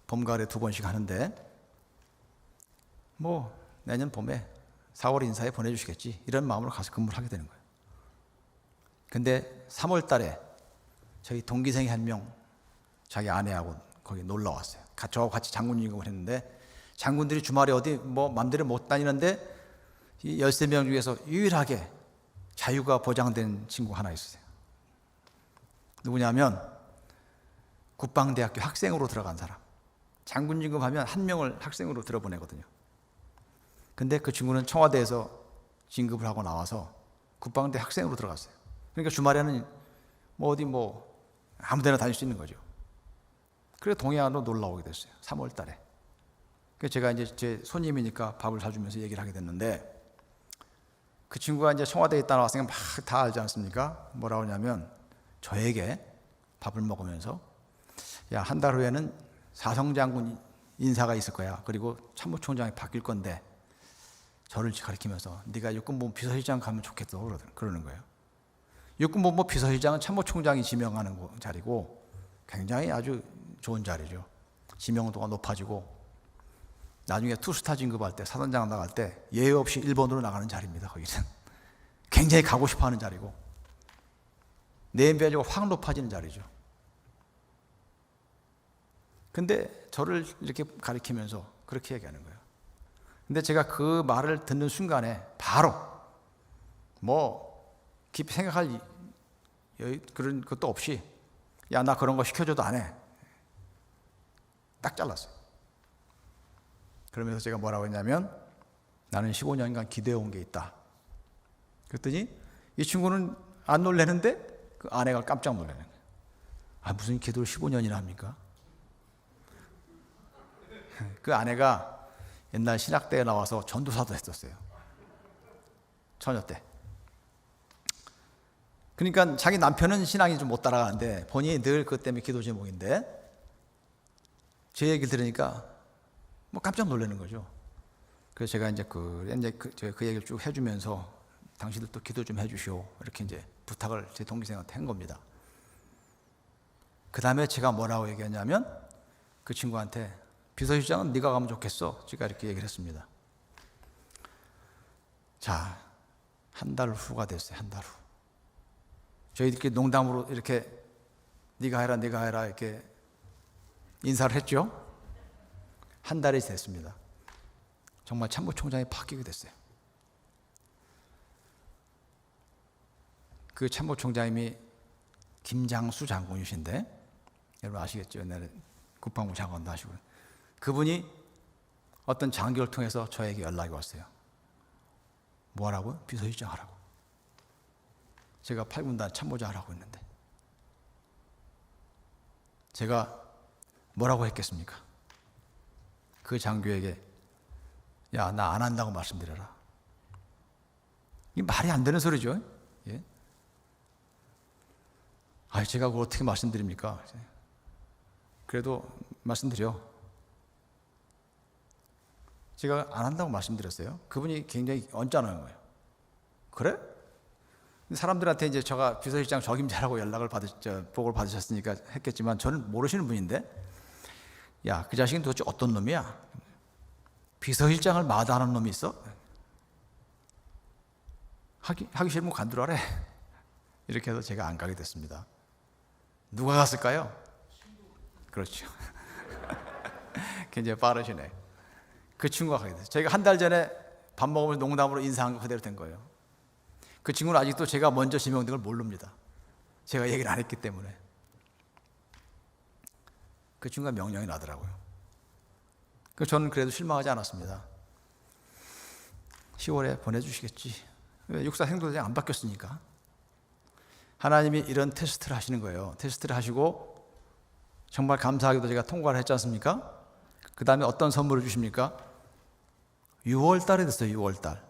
봄, 가을에 2번씩 하는데 뭐 내년 봄에 4월 인사에 보내주시겠지, 이런 마음으로 가서 근무를 하게 되는 거예요. 근데 3월 달에 저희 동기생이 한 명 자기 아내하고 거기 놀러 왔어요. 저하고 같이 장군 임금을 했는데, 장군들이 주말에 어디 뭐 맘대로 못 다니는데 이 13명 중에서 유일하게 자유가 보장된 친구가 하나 있었어요. 누구냐면 국방대학교 학생으로 들어간 사람. 장군 진급하면 한 명을 학생으로 들어보내거든요. 근데 그 친구는 청와대에서 진급을 하고 나와서 국방대 학생으로 들어갔어요. 그러니까 주말에는 뭐 어디 뭐 아무 데나 다닐 수 있는 거죠. 그래서 동해안으로 놀러 오게 됐어요, 3월 달에. 그래서 제가 이제 제 손님이니까 밥을 사주면서 얘기를 하게 됐는데, 그 친구가 이제 청와대에 있다 나왔으니까 막 다 알지 않습니까? 뭐라고 하냐면 저에게 밥을 먹으면서, 야, 한 달 후에는 사성장군 인사가 있을 거야. 그리고 참모총장이 바뀔 건데 저를 가리키면서 네가 육군본부 비서실장 가면 좋겠어 그러는 거예요. 육군본부 비서실장은 참모총장이 지명하는 자리고 굉장히 아주 좋은 자리죠. 지명도가 높아지고 나중에 투스타 진급할 때, 사단장 나갈 때 예외 없이 일본으로 나가는 자리입니다. 거기는 굉장히 가고 싶어하는 자리고 네임밸류가 확 높아지는 자리죠. 근데 저를 이렇게 가리키면서 그렇게 얘기하는 거예요. 근데 제가 그 말을 듣는 순간에 바로 뭐 깊이 생각할 그런 것도 없이 야, 나 그런 거 시켜줘도 안 해. 딱 잘랐어요. 그러면서 제가 뭐라고 했냐면 나는 15년간 기도해온 게 있다. 그랬더니 이 친구는 안 놀래는데 그 아내가 깜짝 놀라는 거예요. 아, 무슨 기도를 15년이나 합니까? 그 아내가 옛날 신학대에 나와서 전도사도 했었어요. 처녀 때. 그러니까 자기 남편은 신앙이 좀 못 따라가는데 본인이 늘 그것 때문에 기도 제목인데 제 얘기를 들으니까 뭐 깜짝 놀라는 거죠. 그래서 제가 이제 그 얘기를 쭉 해주면서 당신들도 기도 좀 해주시오 이렇게 이제 부탁을 제 동기생한테 한 겁니다. 그 다음에 제가 뭐라고 얘기했냐면 그 친구한테 비서실장은 네가 가면 좋겠어. 제가 이렇게 얘기를 했습니다. 자, 한 달 후가 됐어요. 한 달 후. 저희들끼리 농담으로 이렇게 네가 해라 이렇게 인사를 했죠. 한 달이 됐습니다. 정말 참모총장이 바뀌게 됐어요. 그 참모총장님이 김장수 장군이신데 여러분 아시겠죠? 옛날에 국방부 장관도 하시고 그분이 어떤 장교를 통해서 저에게 연락이 왔어요. 뭐 하라고요? 비서실장 하라고. 제가 8군단 참모자 하라고 했는데 제가 뭐라고 했겠습니까? 그 장교에게 야, 나 안 한다고 말씀드려라. 이게 말이 안 되는 소리죠. 예? 아, 제가 그걸 어떻게 말씀드립니까? 그래도 말씀드려. 제가 안 한다고 말씀드렸어요. 그분이 굉장히 언짢은 거예요. 그래? 사람들한테 이제 제가 비서실장 적임자라고 보고를 받으셨으니까 했겠지만 저는 모르시는 분인데 야, 그 자식은 도대체 어떤 놈이야? 비서실장을 마다하는 놈이 있어? 하기 싫으면 간두라래. 이렇게 해서 제가 안 가게 됐습니다. 누가 갔을까요? 그렇죠. 굉장히 빠르시네. 그 친구가 가게 됐어요. 저희가 한 달 전에 밥 먹으면서 농담으로 인사한 거 그대로 된 거예요. 그 친구는 아직도 제가 먼저 지명된 걸 모릅니다. 제가 얘기를 안 했기 때문에. 그 친구가 명령이 나더라고요. 저는 그래도 실망하지 않았습니다. 10월에 보내주시겠지. 육사 행도대장 안 바뀌었으니까. 하나님이 이런 테스트를 하시는 거예요. 테스트를 하시고 정말 감사하게도 제가 통과를 했지 않습니까? 그 다음에 어떤 선물을 주십니까? 6월 달에 됐어요. 6월 달.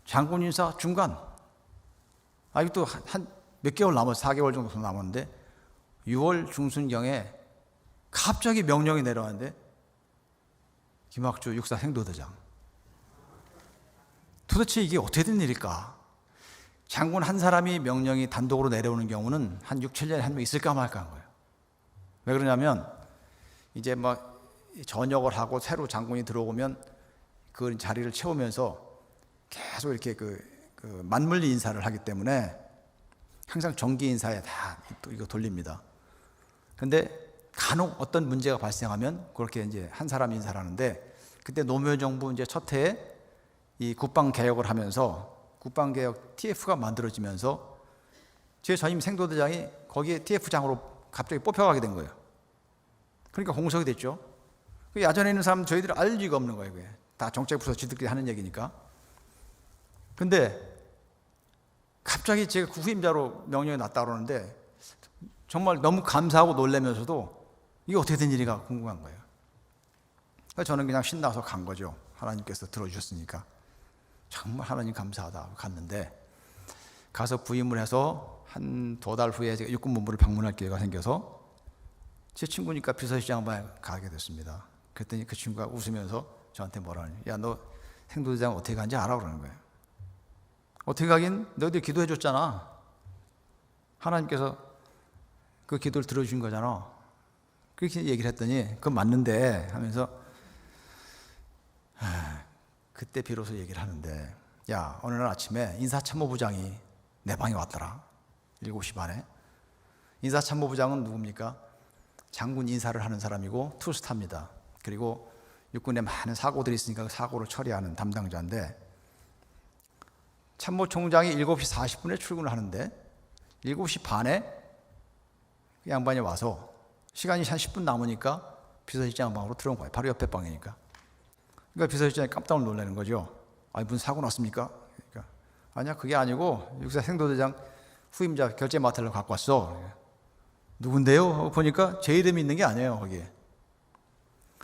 장군 인사 중간. 아직도 한 몇 개월 남았어요. 4개월 정도 남았는데 6월 중순경에 갑자기 명령이 내려왔는데 김학주 육사 행도대장. 도대체 이게 어떻게 된 일일까? 장군 한 사람이 명령이 단독으로 내려오는 경우는 한 6, 7년에 한 명 있을까 말까 한 거예요. 왜 그러냐면 이제 막 전역을 하고 새로 장군이 들어오면 그 자리를 채우면서 계속 이렇게 그 맞물리 인사를 하기 때문에 항상 정기 인사에 다 이거 돌립니다. 근데 간혹 어떤 문제가 발생하면 그렇게 이제 한 사람 인사를 하는데 그때 노무현 정부 이제 첫 해에 이 국방 개혁을 하면서 국방 개혁 TF가 만들어지면서 제 전임 생도대장이 거기에 TF장으로 갑자기 뽑혀가게 된 거예요. 그러니까 공석이 됐죠. 야전에 있는 사람 저희들이 알 리가 없는 거예요. 그게. 다 정책부서 지들끼리 하는 얘기니까. 근데 갑자기 제가 후임자로 명령이 났다 그러는데 정말 너무 감사하고 놀라면서도 이게 어떻게 된 일인가 궁금한 거예요. 그래서 저는 그냥 신나서 간 거죠. 하나님께서 들어주셨으니까. 정말 하나님 감사하다 갔는데 가서 부임을 해서 한 2달 후에 제가 육군본부를 방문할 기회가 생겨서 제 친구니까 비서실장 양반에 가게 됐습니다. 그랬더니 그 친구가 웃으면서 저한테 뭐라 하냐, 야, 너 생도대장 어떻게 간지 알아? 그러는 거예요. 어떻게 가긴 너희들 기도해 줬잖아. 하나님께서 그 기도를 들어주신 거잖아. 그렇게 얘기를 했더니 그건 맞는데 하면서 그때 비로소 얘기를 하는데, 야, 어느 날 아침에 인사참모부장이 내 방에 왔더라. 7시 반에. 인사참모부장은 누굽니까? 장군 인사를 하는 사람이고 투스타입니다. 그리고 육군에 많은 사고들이 있으니까 그 사고를 처리하는 담당자인데, 참모총장이 7시 40분에 출근을 하는데 7시 반에 그 양반이 와서 시간이 한 10분 남으니까 비서실장 방으로 들어온 거예요. 바로 옆에 방이니까. 그러니까 비서실장이 깜짝 놀라는 거죠. 아니, 무슨 사고 났습니까? 그러니까, 아니야, 그게 아니고 육사 생도대장 후임자 결제 마테리얼을 갖고 왔어. 누군데요? 보니까 제 이름이 있는 게 아니에요. 거기에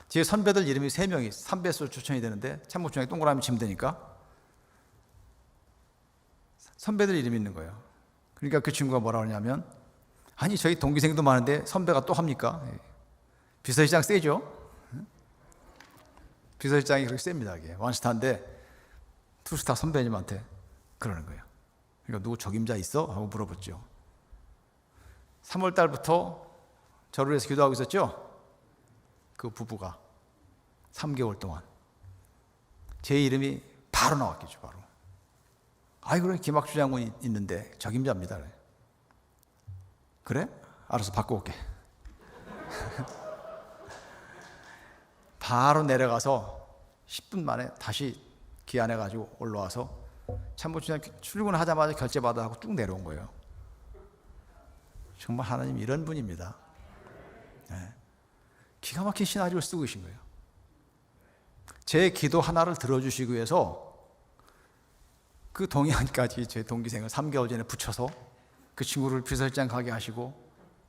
제 선배들 이름이 3명이 3배수로 추천이 되는데 참모총장이 동그라미 치면 되니까 선배들 이름이 있는 거예요. 그러니까 그 친구가 뭐라 하냐면, 아니, 저희 동기생도 많은데 선배가 또 합니까? 비서실장 세죠? 비서실장이 그렇게 셉니다. 이게 원스타인데 투스타 선배님한테 그러는 거예요. 그러니까 누구 적임자 있어? 하고 물어봤죠. 3월 달부터 저를 위해서 기도하고 있었죠? 그 부부가 3개월 동안 제 이름이 바로 나왔겠죠. 바로. 아이, 그래, 김학주 장군이 있는데 적임자입니다. 그래? 알아서 바꿔올게. 바로 내려가서 10분 만에 다시 기안해가지고 올라와서 참모총장 출근하자마자 결제받아 하고 쭉 내려온 거예요. 정말 하나님 이런 분입니다. 네. 기가 막힌 시나리오를 쓰고 계신 거예요. 제 기도 하나를 들어주시기 위해서 그 동의안까지 제 동기생을 3개월 전에 붙여서 그 친구를 비서실장 가게 하시고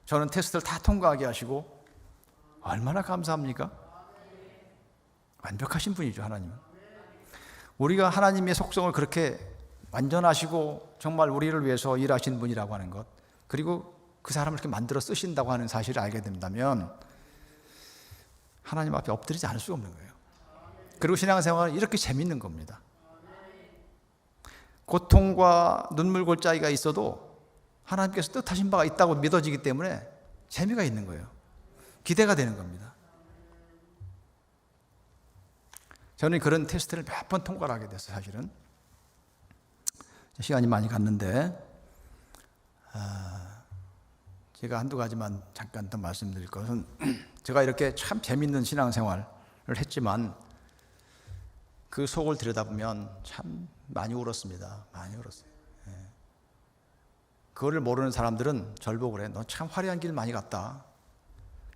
저는 테스트를 다 통과하게 하시고, 얼마나 감사합니까? 완벽하신 분이죠, 하나님은. 우리가 하나님의 속성을 그렇게 완전하시고 정말 우리를 위해서 일하신 분이라고 하는 것, 그리고 그 사람을 이렇게 만들어 쓰신다고 하는 사실을 알게 된다면 하나님 앞에 엎드리지 않을 수가 없는 거예요. 그리고 신앙생활은 이렇게 재밌는 겁니다. 고통과 눈물 골짜기가 있어도 하나님께서 뜻하신 바가 있다고 믿어지기 때문에 재미가 있는 거예요. 기대가 되는 겁니다. 저는 그런 테스트를 몇 번 통과를 하게 됐어요. 사실은 시간이 많이 갔는데 제가 한두 가지만 잠깐 더 말씀드릴 것은, 제가 이렇게 참 재밌는 신앙생활을 했지만 그 속을 들여다보면 참 많이 울었습니다. 많이 울었어요. 그거를 모르는 사람들은 절 보고 그래, 너 참 화려한 길 많이 갔다.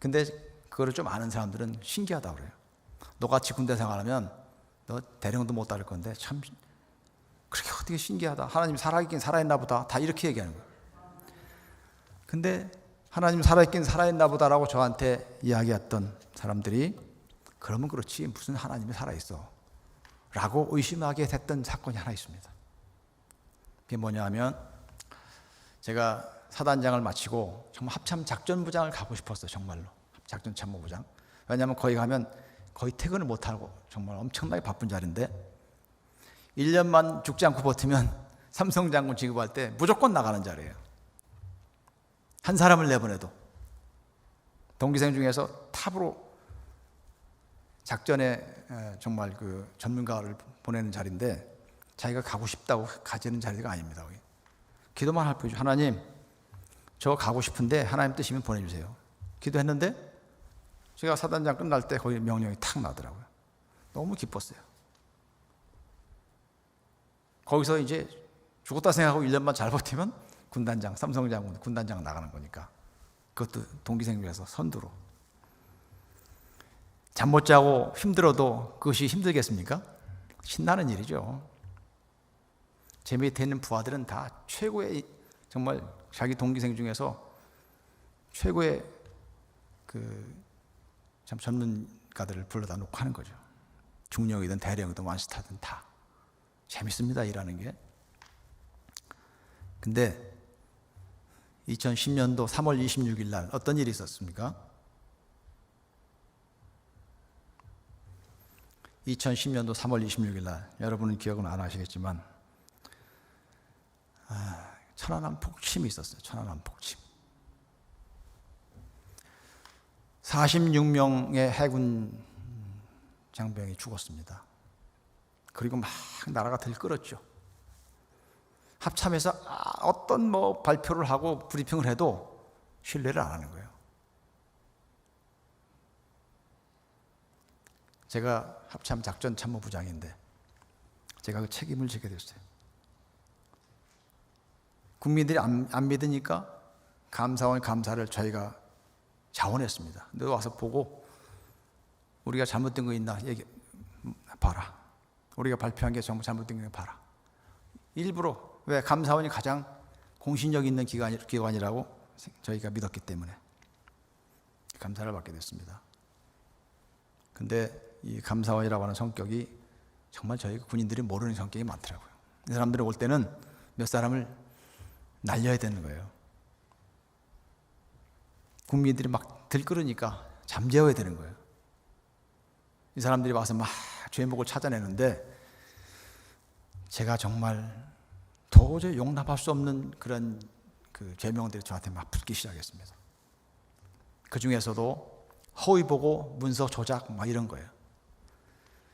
근데 그거를 좀 아는 사람들은 신기하다고 그래요. 너같이 군대 생활하면 너 대령도 못 따를 건데 참 그렇게 어떻게 신기하다. 하나님 살아있긴 살아있나 보다. 다 이렇게 얘기하는 거예요. 근데 하나님 살아있긴 살아있나 보다라고 저한테 이야기했던 사람들이, 그러면 그렇지 무슨 하나님이 살아있어 라고 의심하게 됐던 사건이 하나 있습니다. 그게 뭐냐 하면, 제가 사단장을 마치고 정말 합참 작전부장을 가고 싶었어요. 정말로 작전 참모부장. 왜냐하면 거기 가면 거의 퇴근을 못하고 정말 엄청나게 바쁜 자리인데 1년만 죽지 않고 버티면 삼성장군 지급할 때 무조건 나가는 자리예요. 한 사람을 내보내도. 동기생 중에서 탑으로 작전에 정말 그 전문가를 보내는 자리인데 자기가 가고 싶다고 가지는 자리가 아닙니다. 기도만 할 뿐이죠. 하나님, 저 가고 싶은데 하나님 뜻이면 보내주세요. 기도했는데 제가 사단장 끝날 때 거기 명령이 탁 나더라고요. 너무 기뻤어요. 거기서 이제 죽었다 생각하고 1년만 잘 버티면 군단장, 삼성장군 군단장 나가는 거니까, 그것도 동기생 중에서 선두로. 잠 못 자고 힘들어도 그것이 힘들겠습니까? 신나는 일이죠. 제 밑에 있는 부하들은 다 최고의, 정말 자기 동기생 중에서 최고의 참 전문가들을 불러다 놓고 하는 거죠. 중령이든 대령이든 완스타든 다 재밌습니다, 일하는 게. 근데 2010년도 3월 26일 날 어떤 일이 있었습니까? 2010년도 3월 26일 날, 여러분은 기억은 안 하시겠지만 천안함 폭침이 있었어요. 천안함 폭침. 46명의 해군 장병이 죽었습니다. 그리고 막 나라가 들끓었죠. 합참에서 어떤 발표를 하고 브리핑을 해도 신뢰를 안 하는 거예요. 제가 합참 작전 참모부장인데 제가 그 책임을 지게 됐어요. 국민들이 안 믿으니까 감사원 감사를 저희가 자원했습니다. 너 와서 보고 우리가 잘못된 거 있나 봐라. 우리가 발표한 게 정말 잘못된 거 봐라. 일부러, 왜? 감사원이 가장 공신력 있는 기관이라고 저희가 믿었기 때문에 감사를 받게 됐습니다. 근데 이 감사원이라고 하는 성격이 정말 저희 군인들이 모르는 성격이 많더라고요. 이 사람들이 올 때는 몇 사람을 날려야 되는 거예요. 국민들이 막 들끓으니까 잠재워야 되는 거예요. 이 사람들이 와서 막 죄목을 찾아내는데 제가 정말 도저히 용납할 수 없는 그런 죄명들이 저한테 막 붙기 시작했습니다. 그 중에서도 허위 보고 문서 조작 막 이런 거예요.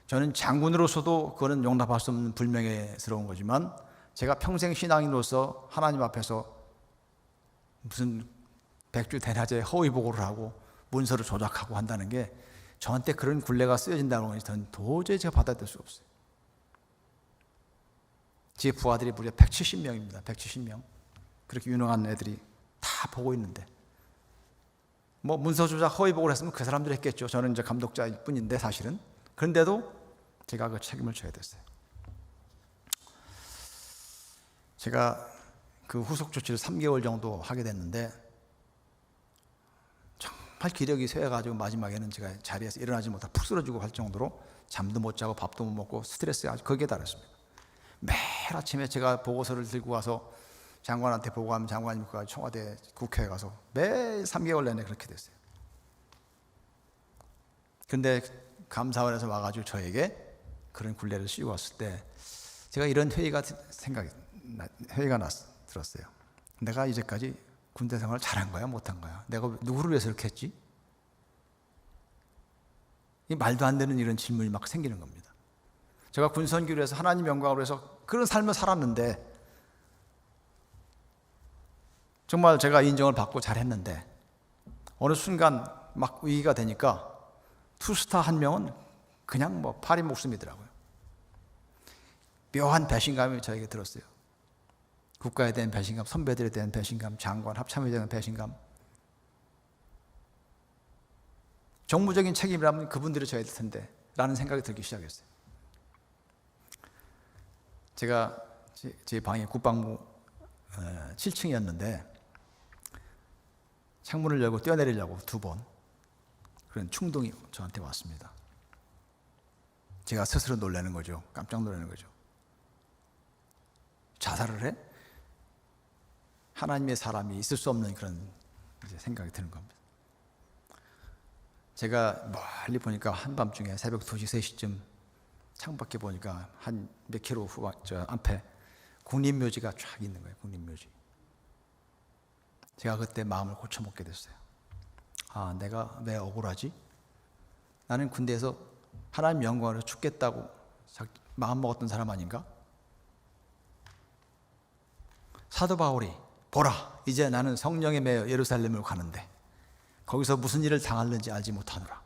저는 장군으로서도 그거는 용납할 수 없는 불명예스러운 거지만 제가 평생 신앙인으로서 하나님 앞에서 무슨 백주 대낮에 허위 보고를 하고 문서를 조작하고 한다는 게 저한테 그런 굴레가 쓰여진다는 것이 저는 도저히 제가 받아들일 수가 없어요. 제 부하들이 무려 170명입니다. 170명. 그렇게 유능한 애들이 다 보고 있는데 문서 조작 허위 보고를 했으면 그 사람들이 했겠죠. 저는 이제 감독자일 뿐인데 사실은. 그런데도 제가 그 책임을 져야 됐어요. 제가 그 후속 조치를 3개월 정도 하게 됐는데 정말 기력이 쇠해가지고 마지막에는 제가 자리에서 일어나지 못하고 푹 쓰러지고 할 정도로 잠도 못 자고 밥도 못 먹고 스트레스가 아주 거기에 달했습니다. 매일 아침에 제가 보고서를 들고 와서 장관한테 보고하면 장관님 청와대 국회에 가서 매일 3개월 내내 그렇게 됐어요. 그런데 감사원에서 와가지고 저에게 그런 굴레를 씌우고 왔을 때 제가 이런 회의가 들었어요. 내가 이제까지 군대 생활을 잘한 거야 못한 거야? 내가 누구를 위해서 이렇게 했지? 이 말도 안 되는 이런 질문이 막 생기는 겁니다. 제가 군선교를 해서 하나님 영광으로 해서 그런 삶을 살았는데 정말 제가 인정을 받고 잘했는데 어느 순간 막 위기가 되니까 투스타 한 명은 그냥 파리 목숨이더라고요. 묘한 배신감이 저에게 들었어요. 국가에 대한 배신감, 선배들에 대한 배신감, 장관, 합참에 대한 배신감. 정무적인 책임이라면 그분들이 져야 될 텐데 라는 생각이 들기 시작했어요. 제가 제 방이 국방부 7층이었는데 창문을 열고 뛰어내리려고 2번 그런 충동이 저한테 왔습니다. 제가 스스로 놀라는 거죠. 깜짝 놀라는 거죠. 자살을 해? 하나님의 사람이 있을 수 없는 그런 생각이 드는 겁니다. 제가 멀리 보니까 한밤중에 새벽 2시, 3시쯤 창밖에 보니까 한 몇 킬로 앞에 국립묘지가 쫙 있는 거예요. 국립묘지. 제가 그때 마음을 고쳐먹게 됐어요. 아, 내가 왜 억울하지? 나는 군대에서 하나님 영광으로 죽겠다고 마음 먹었던 사람 아닌가? 사도 바울이 보라, 이제 나는 성령에 매여 예루살렘을 가는데 거기서 무슨 일을 당하는지 알지 못하노라.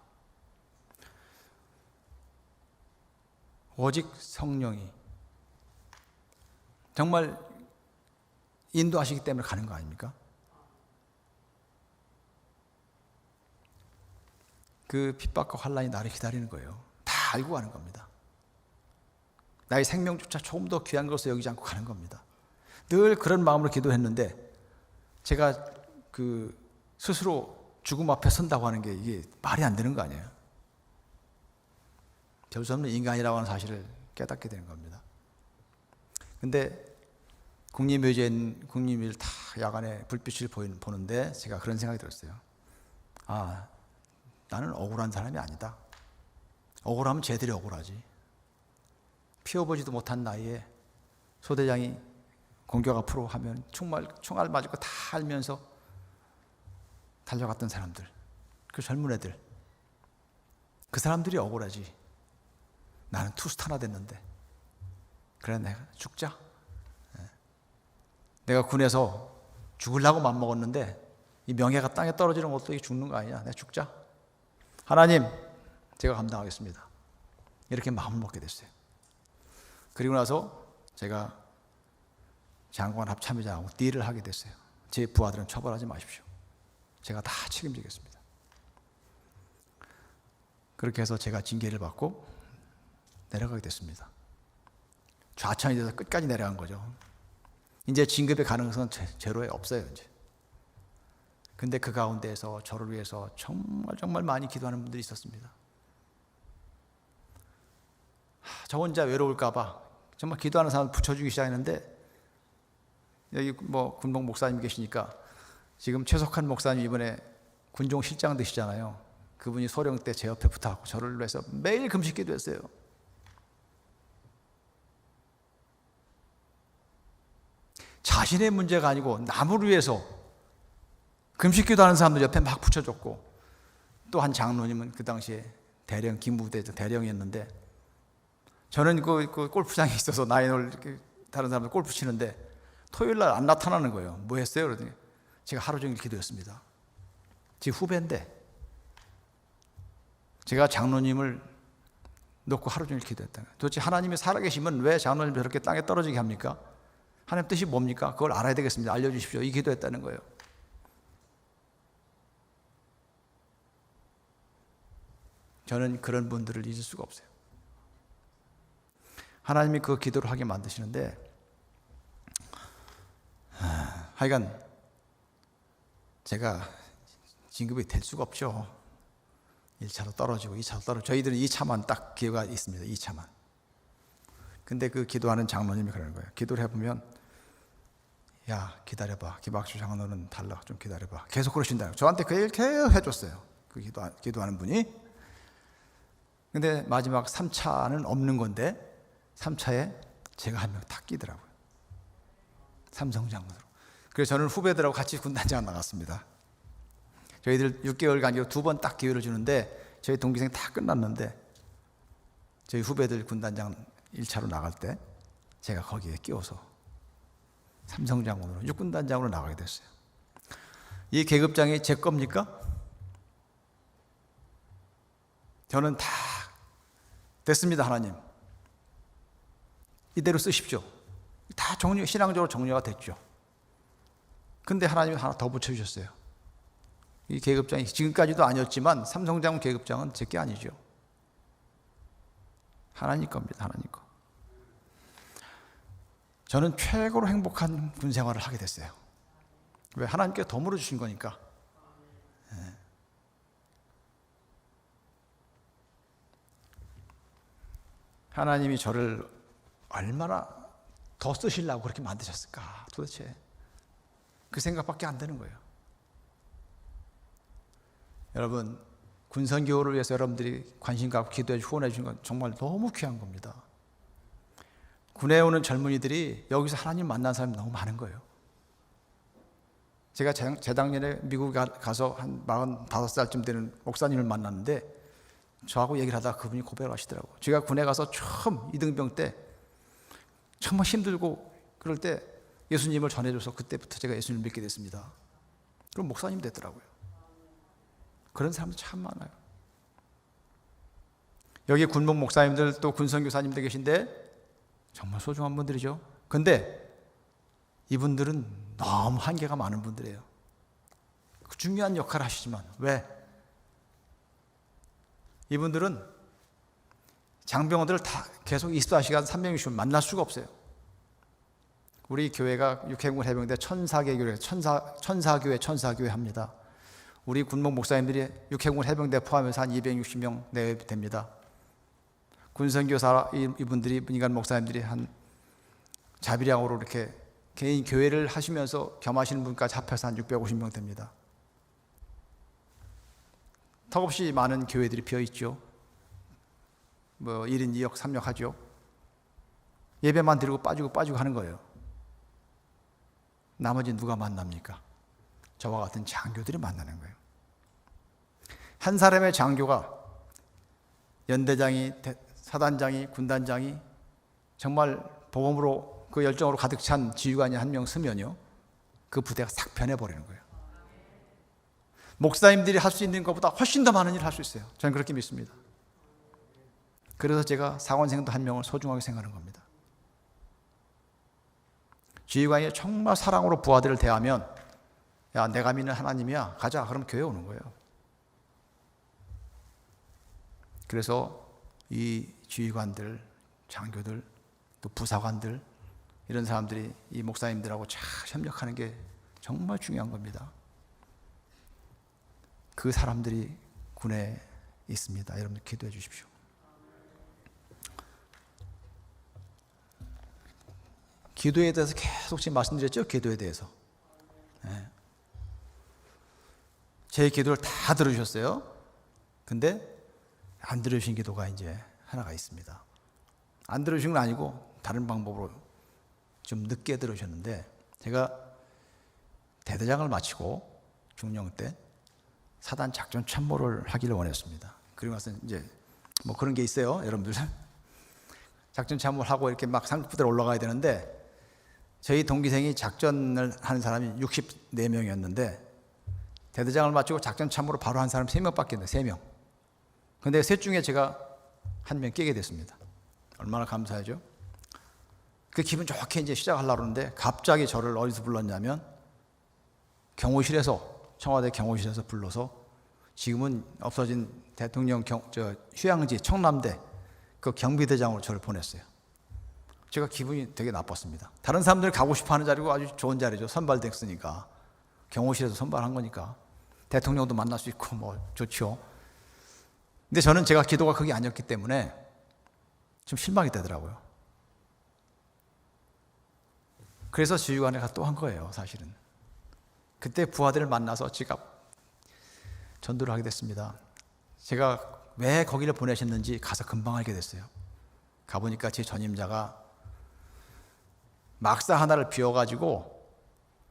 오직 성령이 정말 인도하시기 때문에 가는 거 아닙니까? 그 핍박과 환난이 나를 기다리는 거예요. 다 알고 가는 겁니다. 나의 생명조차 조금 더 귀한 것으로 여기지 않고 가는 겁니다. 늘 그런 마음으로 기도했는데 제가 스스로 죽음 앞에 선다고 하는 게 이게 말이 안 되는 거 아니에요? 될 수 없는 인간이라고 하는 사실을 깨닫게 되는 겁니다. 근데 국립묘지를 다 야간에 불빛을 보는데 제가 그런 생각이 들었어요. 아, 나는 억울한 사람이 아니다. 억울하면 쟤들이 억울하지. 피워보지도 못한 나이에 소대장이 공격 앞으로 하면 총알 맞을 거 다 알면서 달려갔던 사람들, 그 젊은 애들, 그 사람들이 억울하지. 나는 투스타나 됐는데 그래 내가 죽자. 내가 군에서 죽으려고 맘먹었는데 이 명예가 땅에 떨어지는 것도 죽는 거 아니냐. 내가 죽자. 하나님, 제가 감당하겠습니다. 이렇게 마음을 먹게 됐어요. 그리고 나서 제가 장관 합참의장하고 딜을 하게 됐어요. 제 부하들은 처벌하지 마십시오. 제가 다 책임지겠습니다. 그렇게 해서 제가 징계를 받고 내려가게 됐습니다. 좌천이 돼서 끝까지 내려간 거죠. 이제 진급의 가능성은 제로에 없어요. 이제. 근데 그 가운데에서 저를 위해서 정말 많이 기도하는 분들이 있었습니다. 저 혼자 외로울까봐 정말 기도하는 사람을 붙여주기 시작했는데, 여기 군복 목사님 계시니까 지금 최석한 목사님 이번에 군종 실장 되시잖아요. 그분이 소령 때 제 옆에 붙어갖고 저를 위해서 매일 금식 기도했어요. 자신의 문제가 아니고 남을 위해서 금식 기도하는 사람들 옆에 막 붙여줬고, 또 한 장로님은 그 당시에 대령, 김부대 대령이었는데, 저는 그 골프장에 있어서 나인홀 다른 사람들 골프 치는데 토요일 날 안 나타나는 거예요. 뭐 했어요? 그러더니 제가 하루 종일 기도했습니다. 제 후배인데 제가 장로님을 놓고 하루 종일 기도했다. 도대체 하나님이 살아계시면 왜 장로님 저렇게 땅에 떨어지게 합니까? 하나님 뜻이 뭡니까? 그걸 알아야 되겠습니다. 알려주십시오. 이 기도했다는 거예요. 저는 그런 분들을 잊을 수가 없어요. 하나님이 그 기도를 하게 만드시는데, 하여간 제가 진급이 될 수가 없죠. 1차로 떨어지고 2차로 떨어지고, 저희들은 2차만 딱 기회가 있습니다. 2차만. 근데 그 기도하는 장로님이 그러는 거예요. 기도를 해보면, 야 기다려봐, 김학주 장로는 달라, 좀 기다려봐. 계속 그러신다요. 저한테 그 얘기를 계속 해줬어요. 그 기도하는 분이. 근데 마지막 3차는 없는 건데 3차에 제가 한 명 딱 끼더라고요. 삼성장군으로. 그래서 저는 후배들하고 같이 군단장 나갔습니다. 저희들 6개월간 2번 딱 기회를 주는데, 저희 동기생 다 끝났는데 저희 후배들 군단장 1차로 나갈 때 제가 거기에 끼워서 삼성장군으로, 육군단장으로 나가게 됐어요. 이 계급장이 제 겁니까? 저는 다 됐습니다. 하나님 이대로 쓰십시오. 다 신앙적으로 정리가 됐죠. 근데 하나님이 하나 더 붙여주셨어요. 이 계급장이 지금까지도 아니었지만 삼성장군 계급장은 제 게 아니죠. 하나님 겁니다. 하나님 거. 저는 최고로 행복한 군 생활을 하게 됐어요. 왜? 하나님께 더 물어주신 거니까. 하나님이 저를 얼마나 더 쓰시려고 그렇게 만드셨을까? 도대체 그 생각밖에 안 되는 거예요. 여러분, 군선교회를 위해서 여러분들이 관심 갖고 기도해 후원해 주신 건 정말 너무 귀한 겁니다. 군에 오는 젊은이들이 여기서 하나님 만난 사람이 너무 많은 거예요. 제가 재작년에 미국 가서 한 45살쯤 되는 목사님을 만났는데, 저하고 얘기를 하다가 그분이 고백을 하시더라고요. 제가 군에 가서 처음 이등병 때 정말 힘들고 그럴 때 예수님을 전해줘서 그때부터 제가 예수님을 믿게 됐습니다. 그럼 목사님 됐더라고요. 그런 사람들 참 많아요. 여기 군복 목사님들 또 군선교사님들 계신데 정말 소중한 분들이죠. 근데 이분들은 너무 한계가 많은 분들이에요. 중요한 역할을 하시지만 왜? 이분들은 장병원들을 다 계속 24시간 360일 만날 수가 없어요. 우리 교회가 육해군 해병대 천사교회 합니다. 우리 군목 목사님들이 육해군 해병대 포함해서 한 260명 내외 됩니다. 군선교사 이분들이 민간 목사님들이 한 자비량으로 이렇게 개인 교회를 하시면서 겸하시는 분까지 합해서 한 650명 됩니다. 턱없이 많은 교회들이 비어 있죠. 뭐 1인 2역 3역 하죠. 예배만 드리고 빠지고 하는 거예요. 나머지 누가 만납니까? 저와 같은 장교들이 만나는 거예요. 한 사람의 장교가 연대장이, 사단장이, 군단장이 정말 복음으로 그 열정으로 가득 찬 지휘관이 한 명 쓰면요, 그 부대가 싹 변해버리는 거예요. 목사님들이 할 수 있는 것보다 훨씬 더 많은 일을 할 수 있어요. 저는 그렇게 믿습니다. 그래서 제가 사원생도 한 명을 소중하게 생각하는 겁니다. 지휘관이 정말 사랑으로 부하들을 대하면, 야, 내가 믿는 하나님이야, 가자. 그럼 교회 오는 거예요. 그래서 이 지휘관들, 장교들, 또 부사관들, 이런 사람들이 이 목사님들하고 잘 협력하는 게 정말 중요한 겁니다. 그 사람들이 군에 있습니다. 여러분들 기도해 주십시오. 기도에 대해서 계속 지금 말씀드렸죠? 기도에 대해서. 네. 제 기도를 다 들으셨어요. 근데 안 들으신 기도가 이제 하나가 있습니다. 안 들으신 건 아니고 다른 방법으로 좀 늦게 들으셨는데, 제가 대대장을 마치고 중령 때 사단 작전 참모를 하기를 원했습니다. 그리고 나서 이제 뭐 그런 게 있어요, 여러분들. 작전 참모를 하고 이렇게 막 상급부대로 올라가야 되는데, 저희 동기생이 작전을 하는 사람이 64명이었는데 대대장을 마치고 작전 참모로 바로 한 사람 3명밖에 없는데, 3명. 근데 셋 중에 제가 한 명 끼게 됐습니다. 얼마나 감사하죠? 그 기분 좋게 이제 시작하려고 하는데 갑자기 저를 어디서 불렀냐면 경호실에서, 청와대 경호실에서 불러서 지금은 없어진 대통령 휴양지 청남대 그 경비대장으로 저를 보냈어요. 제가 기분이 되게 나빴습니다. 다른 사람들이 가고 싶어 하는 자리고 아주 좋은 자리죠. 선발됐으니까. 경호실에서 선발한 거니까. 대통령도 만날 수 있고 뭐 좋죠. 근데 저는 제가 기도가 그게 아니었기 때문에 좀 실망이 되더라고요. 그래서 지휘관회가 또 한 거예요, 사실은. 그때 부하들을 만나서 제가 전도를 하게 됐습니다. 제가 왜 거기를 보내셨는지 가서 금방 알게 됐어요. 가보니까 제 전임자가 막사 하나를 비워가지고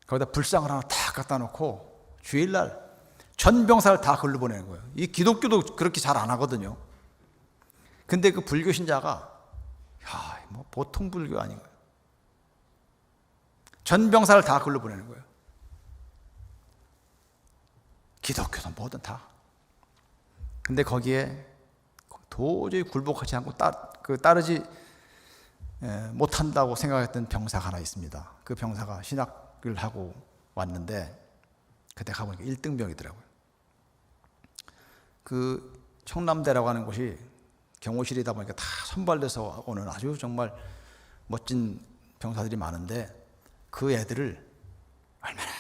거기다 불상을 하나 탁 갖다 놓고 주일날 전 병사를 다 걸로 보내는 거예요. 이 기독교도 그렇게 잘 안 하거든요. 근데 그 불교 신자가 뭐 보통 불교 아닌 거예요. 전 병사를 다 걸로 보내는 거예요. 기독교도 뭐든 다. 근데 거기에 도저히 굴복하지 않고 따르지 못한다고 생각했던 병사가 하나 있습니다. 그 병사가 신학을 하고 왔는데 그때 가보니까 1등병이더라고요. 그 청남대라고 하는 곳이 경호실이다 보니까 다 선발돼서 오는 아주 정말 멋진 병사들이 많은데, 그 애들을 얼마나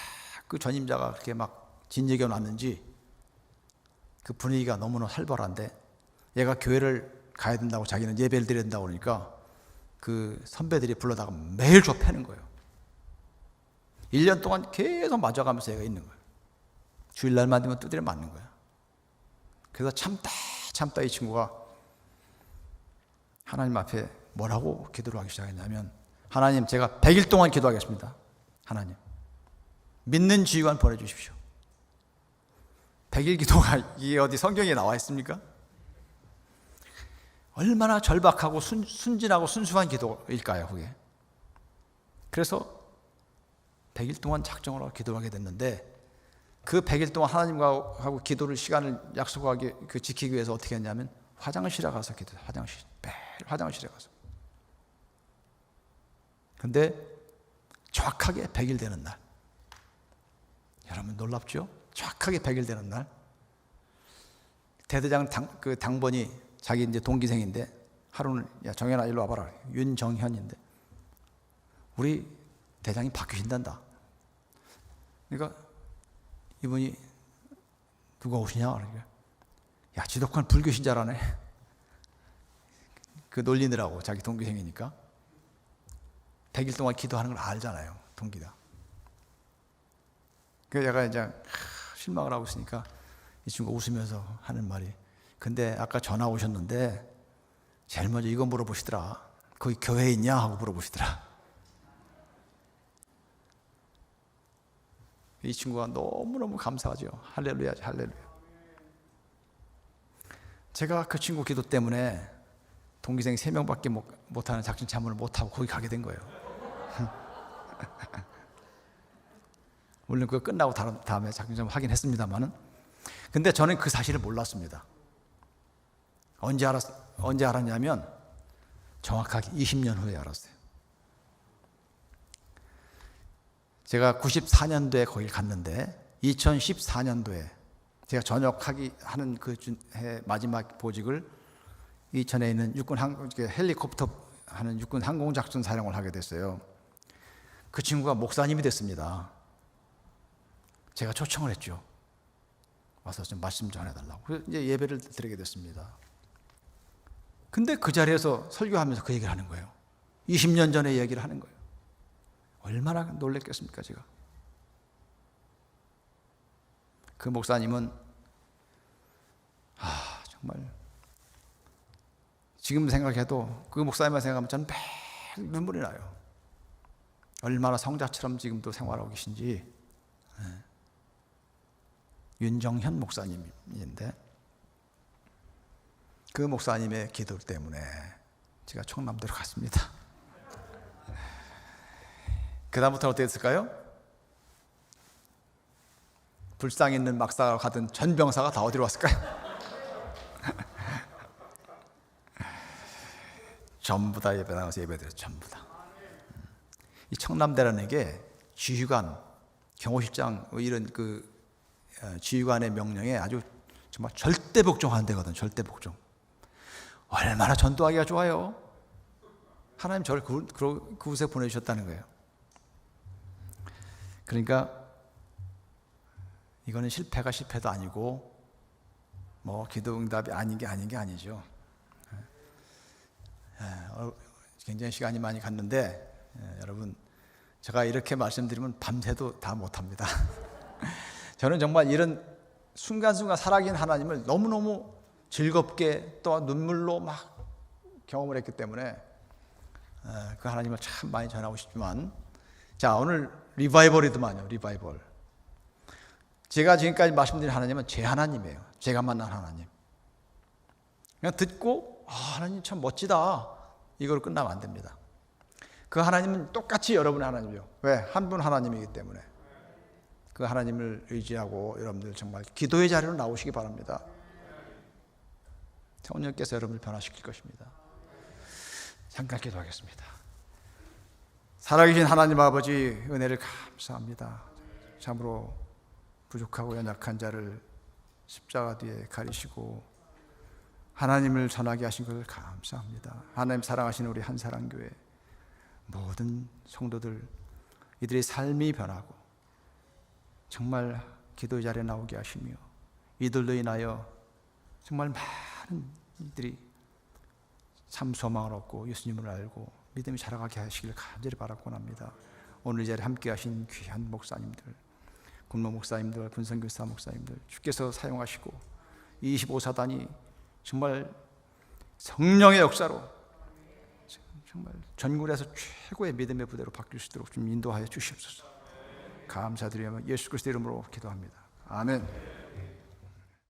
그 전임자가 그렇게 막 진지하게 놨는지, 그 분위기가 너무나 살벌한데, 얘가 교회를 가야 된다고, 자기는 예배를 드려야 된다고 그러니까 그 선배들이 불러다가 매일 좁혀는 거예요. 1년 동안 계속 맞아가면서 얘가 있는 거예요. 주일날만 되면 두드려 맞는 거야. 그래서 참다 이 친구가 하나님 앞에 뭐라고 기도를 하기 시작했냐면, 하나님, 제가 100일 동안 기도하겠습니다. 하나님, 믿는 지휘관 보내주십시오. 100일 기도가 이게 어디 성경에 나와 있습니까? 얼마나 절박하고 순진하고 순수한 기도일까요, 그게? 그래서 100일 동안 작정을 하고 기도하게 됐는데, 그 100일 동안 하나님과 하고 기도를 시간을 약속하게 지키기 위해서 어떻게 했냐면 화장실에 가서 기도해요. 매일 화장실에 가서. 근데 정확하게 100일 되는 날, 여러분 놀랍죠? 정확하게 100일 되는 날, 대대장 당번이 자기 이제 동기생인데, 하루는, 야 정현아 일로 와봐라. 윤정현인데 우리 대장이 바뀌신단다. 그러니까 이분이 누가 오시냐? 그러니까 야, 지독한 불교 신자라네. 그 놀리느라고, 자기 동기생이니까. 100일 동안 기도하는 걸 알잖아요, 동기다. 그래서 제가 이제 실망을 하고 있으니까 이 친구가 웃으면서 하는 말이, 근데 아까 전화 오셨는데 제일 먼저 이거 물어보시더라. 거기 교회 있냐 하고 물어보시더라. 이 친구가 너무너무 감사하죠. 할렐루야, 할렐루야. 제가 그 친구 기도 때문에 동기생 3명밖에 못하는 작전 참모를 못하고 거기 가게 된 거예요. 물론 그거 끝나고 다음에 작전 참모 하긴 했습니다만은, 근데 저는 그 사실을 몰랐습니다. 언제 알았냐면 정확하게 20년 후에 알았어요. 제가 94년도에 거길 갔는데 2014년도에 제가 전역하기 하는 그 해 마지막 보직을 이천에 있는 헬리콥터 하는 육군 항공작전 사령을 하게 됐어요. 그 친구가 목사님이 됐습니다. 제가 초청을 했죠. 와서 좀 말씀 전해달라고. 그래서 이제 예배를 드리게 됐습니다. 근데 그 자리에서 설교하면서 그 얘기를 하는 거예요. 20년 전에 얘기를 하는 거예요. 얼마나 놀랬겠습니까, 제가. 그 목사님은 정말 지금 생각해도 그 목사님만 생각하면 저는 매일 눈물이 나요. 얼마나 성자처럼 지금도 생활하고 계신지. 윤정현 목사님인데 그 목사님의 기도 때문에 제가 청남대로 갔습니다. 그 다음부터 어떻게 됐을까요? 불상 있는 막사가 가던 전병사가 다 어디로 왔을까요? 전부 다 예배 나가서 예배드렸죠. 전부 다. 이 청남대라는 게 지휘관, 경호실장 이런 그 지휘관의 명령에 아주 정말 절대 복종하는 데거든. 절대 복종. 얼마나 전도하기가 좋아요. 하나님 저를 그곳에 보내주셨다는 거예요. 그러니까 이거는 실패가 실패도 아니고 뭐 기도응답이 아닌 게 아니죠. 굉장히 시간이 많이 갔는데 여러분, 제가 이렇게 말씀드리면 밤새도 다 못합니다. 저는 정말 이런 순간순간 살아계신 하나님을 너무너무 즐겁게 또 눈물로 막 경험을 했기 때문에 그 하나님을 참 많이 전하고 싶지만, 자, 오늘 리바이벌이더만요. 리바이벌. 제가 지금까지 말씀드린 하나님은 제 하나님이에요. 제가 만난 하나님. 그냥 듣고 하나님 참 멋지다, 이걸 끝나면 안 됩니다. 그 하나님은 똑같이 여러분의 하나님이요. 왜? 한 분 하나님이기 때문에. 그 하나님을 의지하고 여러분들 정말 기도의 자리로 나오시기 바랍니다. 성령께서 여러분을 변화시킬 것입니다. 잠깐 기도하겠습니다. 살아계신 하나님 아버지, 은혜를 감사합니다. 참으로 부족하고 연약한 자를 십자가 뒤에 가리시고 하나님을 전하게 하신 것을 감사합니다. 하나님 사랑하시는 우리 한사랑교회 모든 성도들, 이들의 삶이 변하고 정말 기도의 자리에 나오게 하시며 이들로 인하여 정말 많은 이들이 참 소망을 얻고 예수님을 알고 믿음이 자라가게 하시길 간절히 바라곤 합니다. 오늘 이 자리에 함께 하신 귀한 목사님들, 군모 목사님들, 분선교사 목사님들, 주께서 사용하시고 25사단이 정말 성령의 역사로 정말 전국에서 최고의 믿음의 부대로 바뀔 수 있도록 좀 인도하여 주시옵소서. 감사드리며 예수 그리스도 이름으로 기도합니다. 아멘.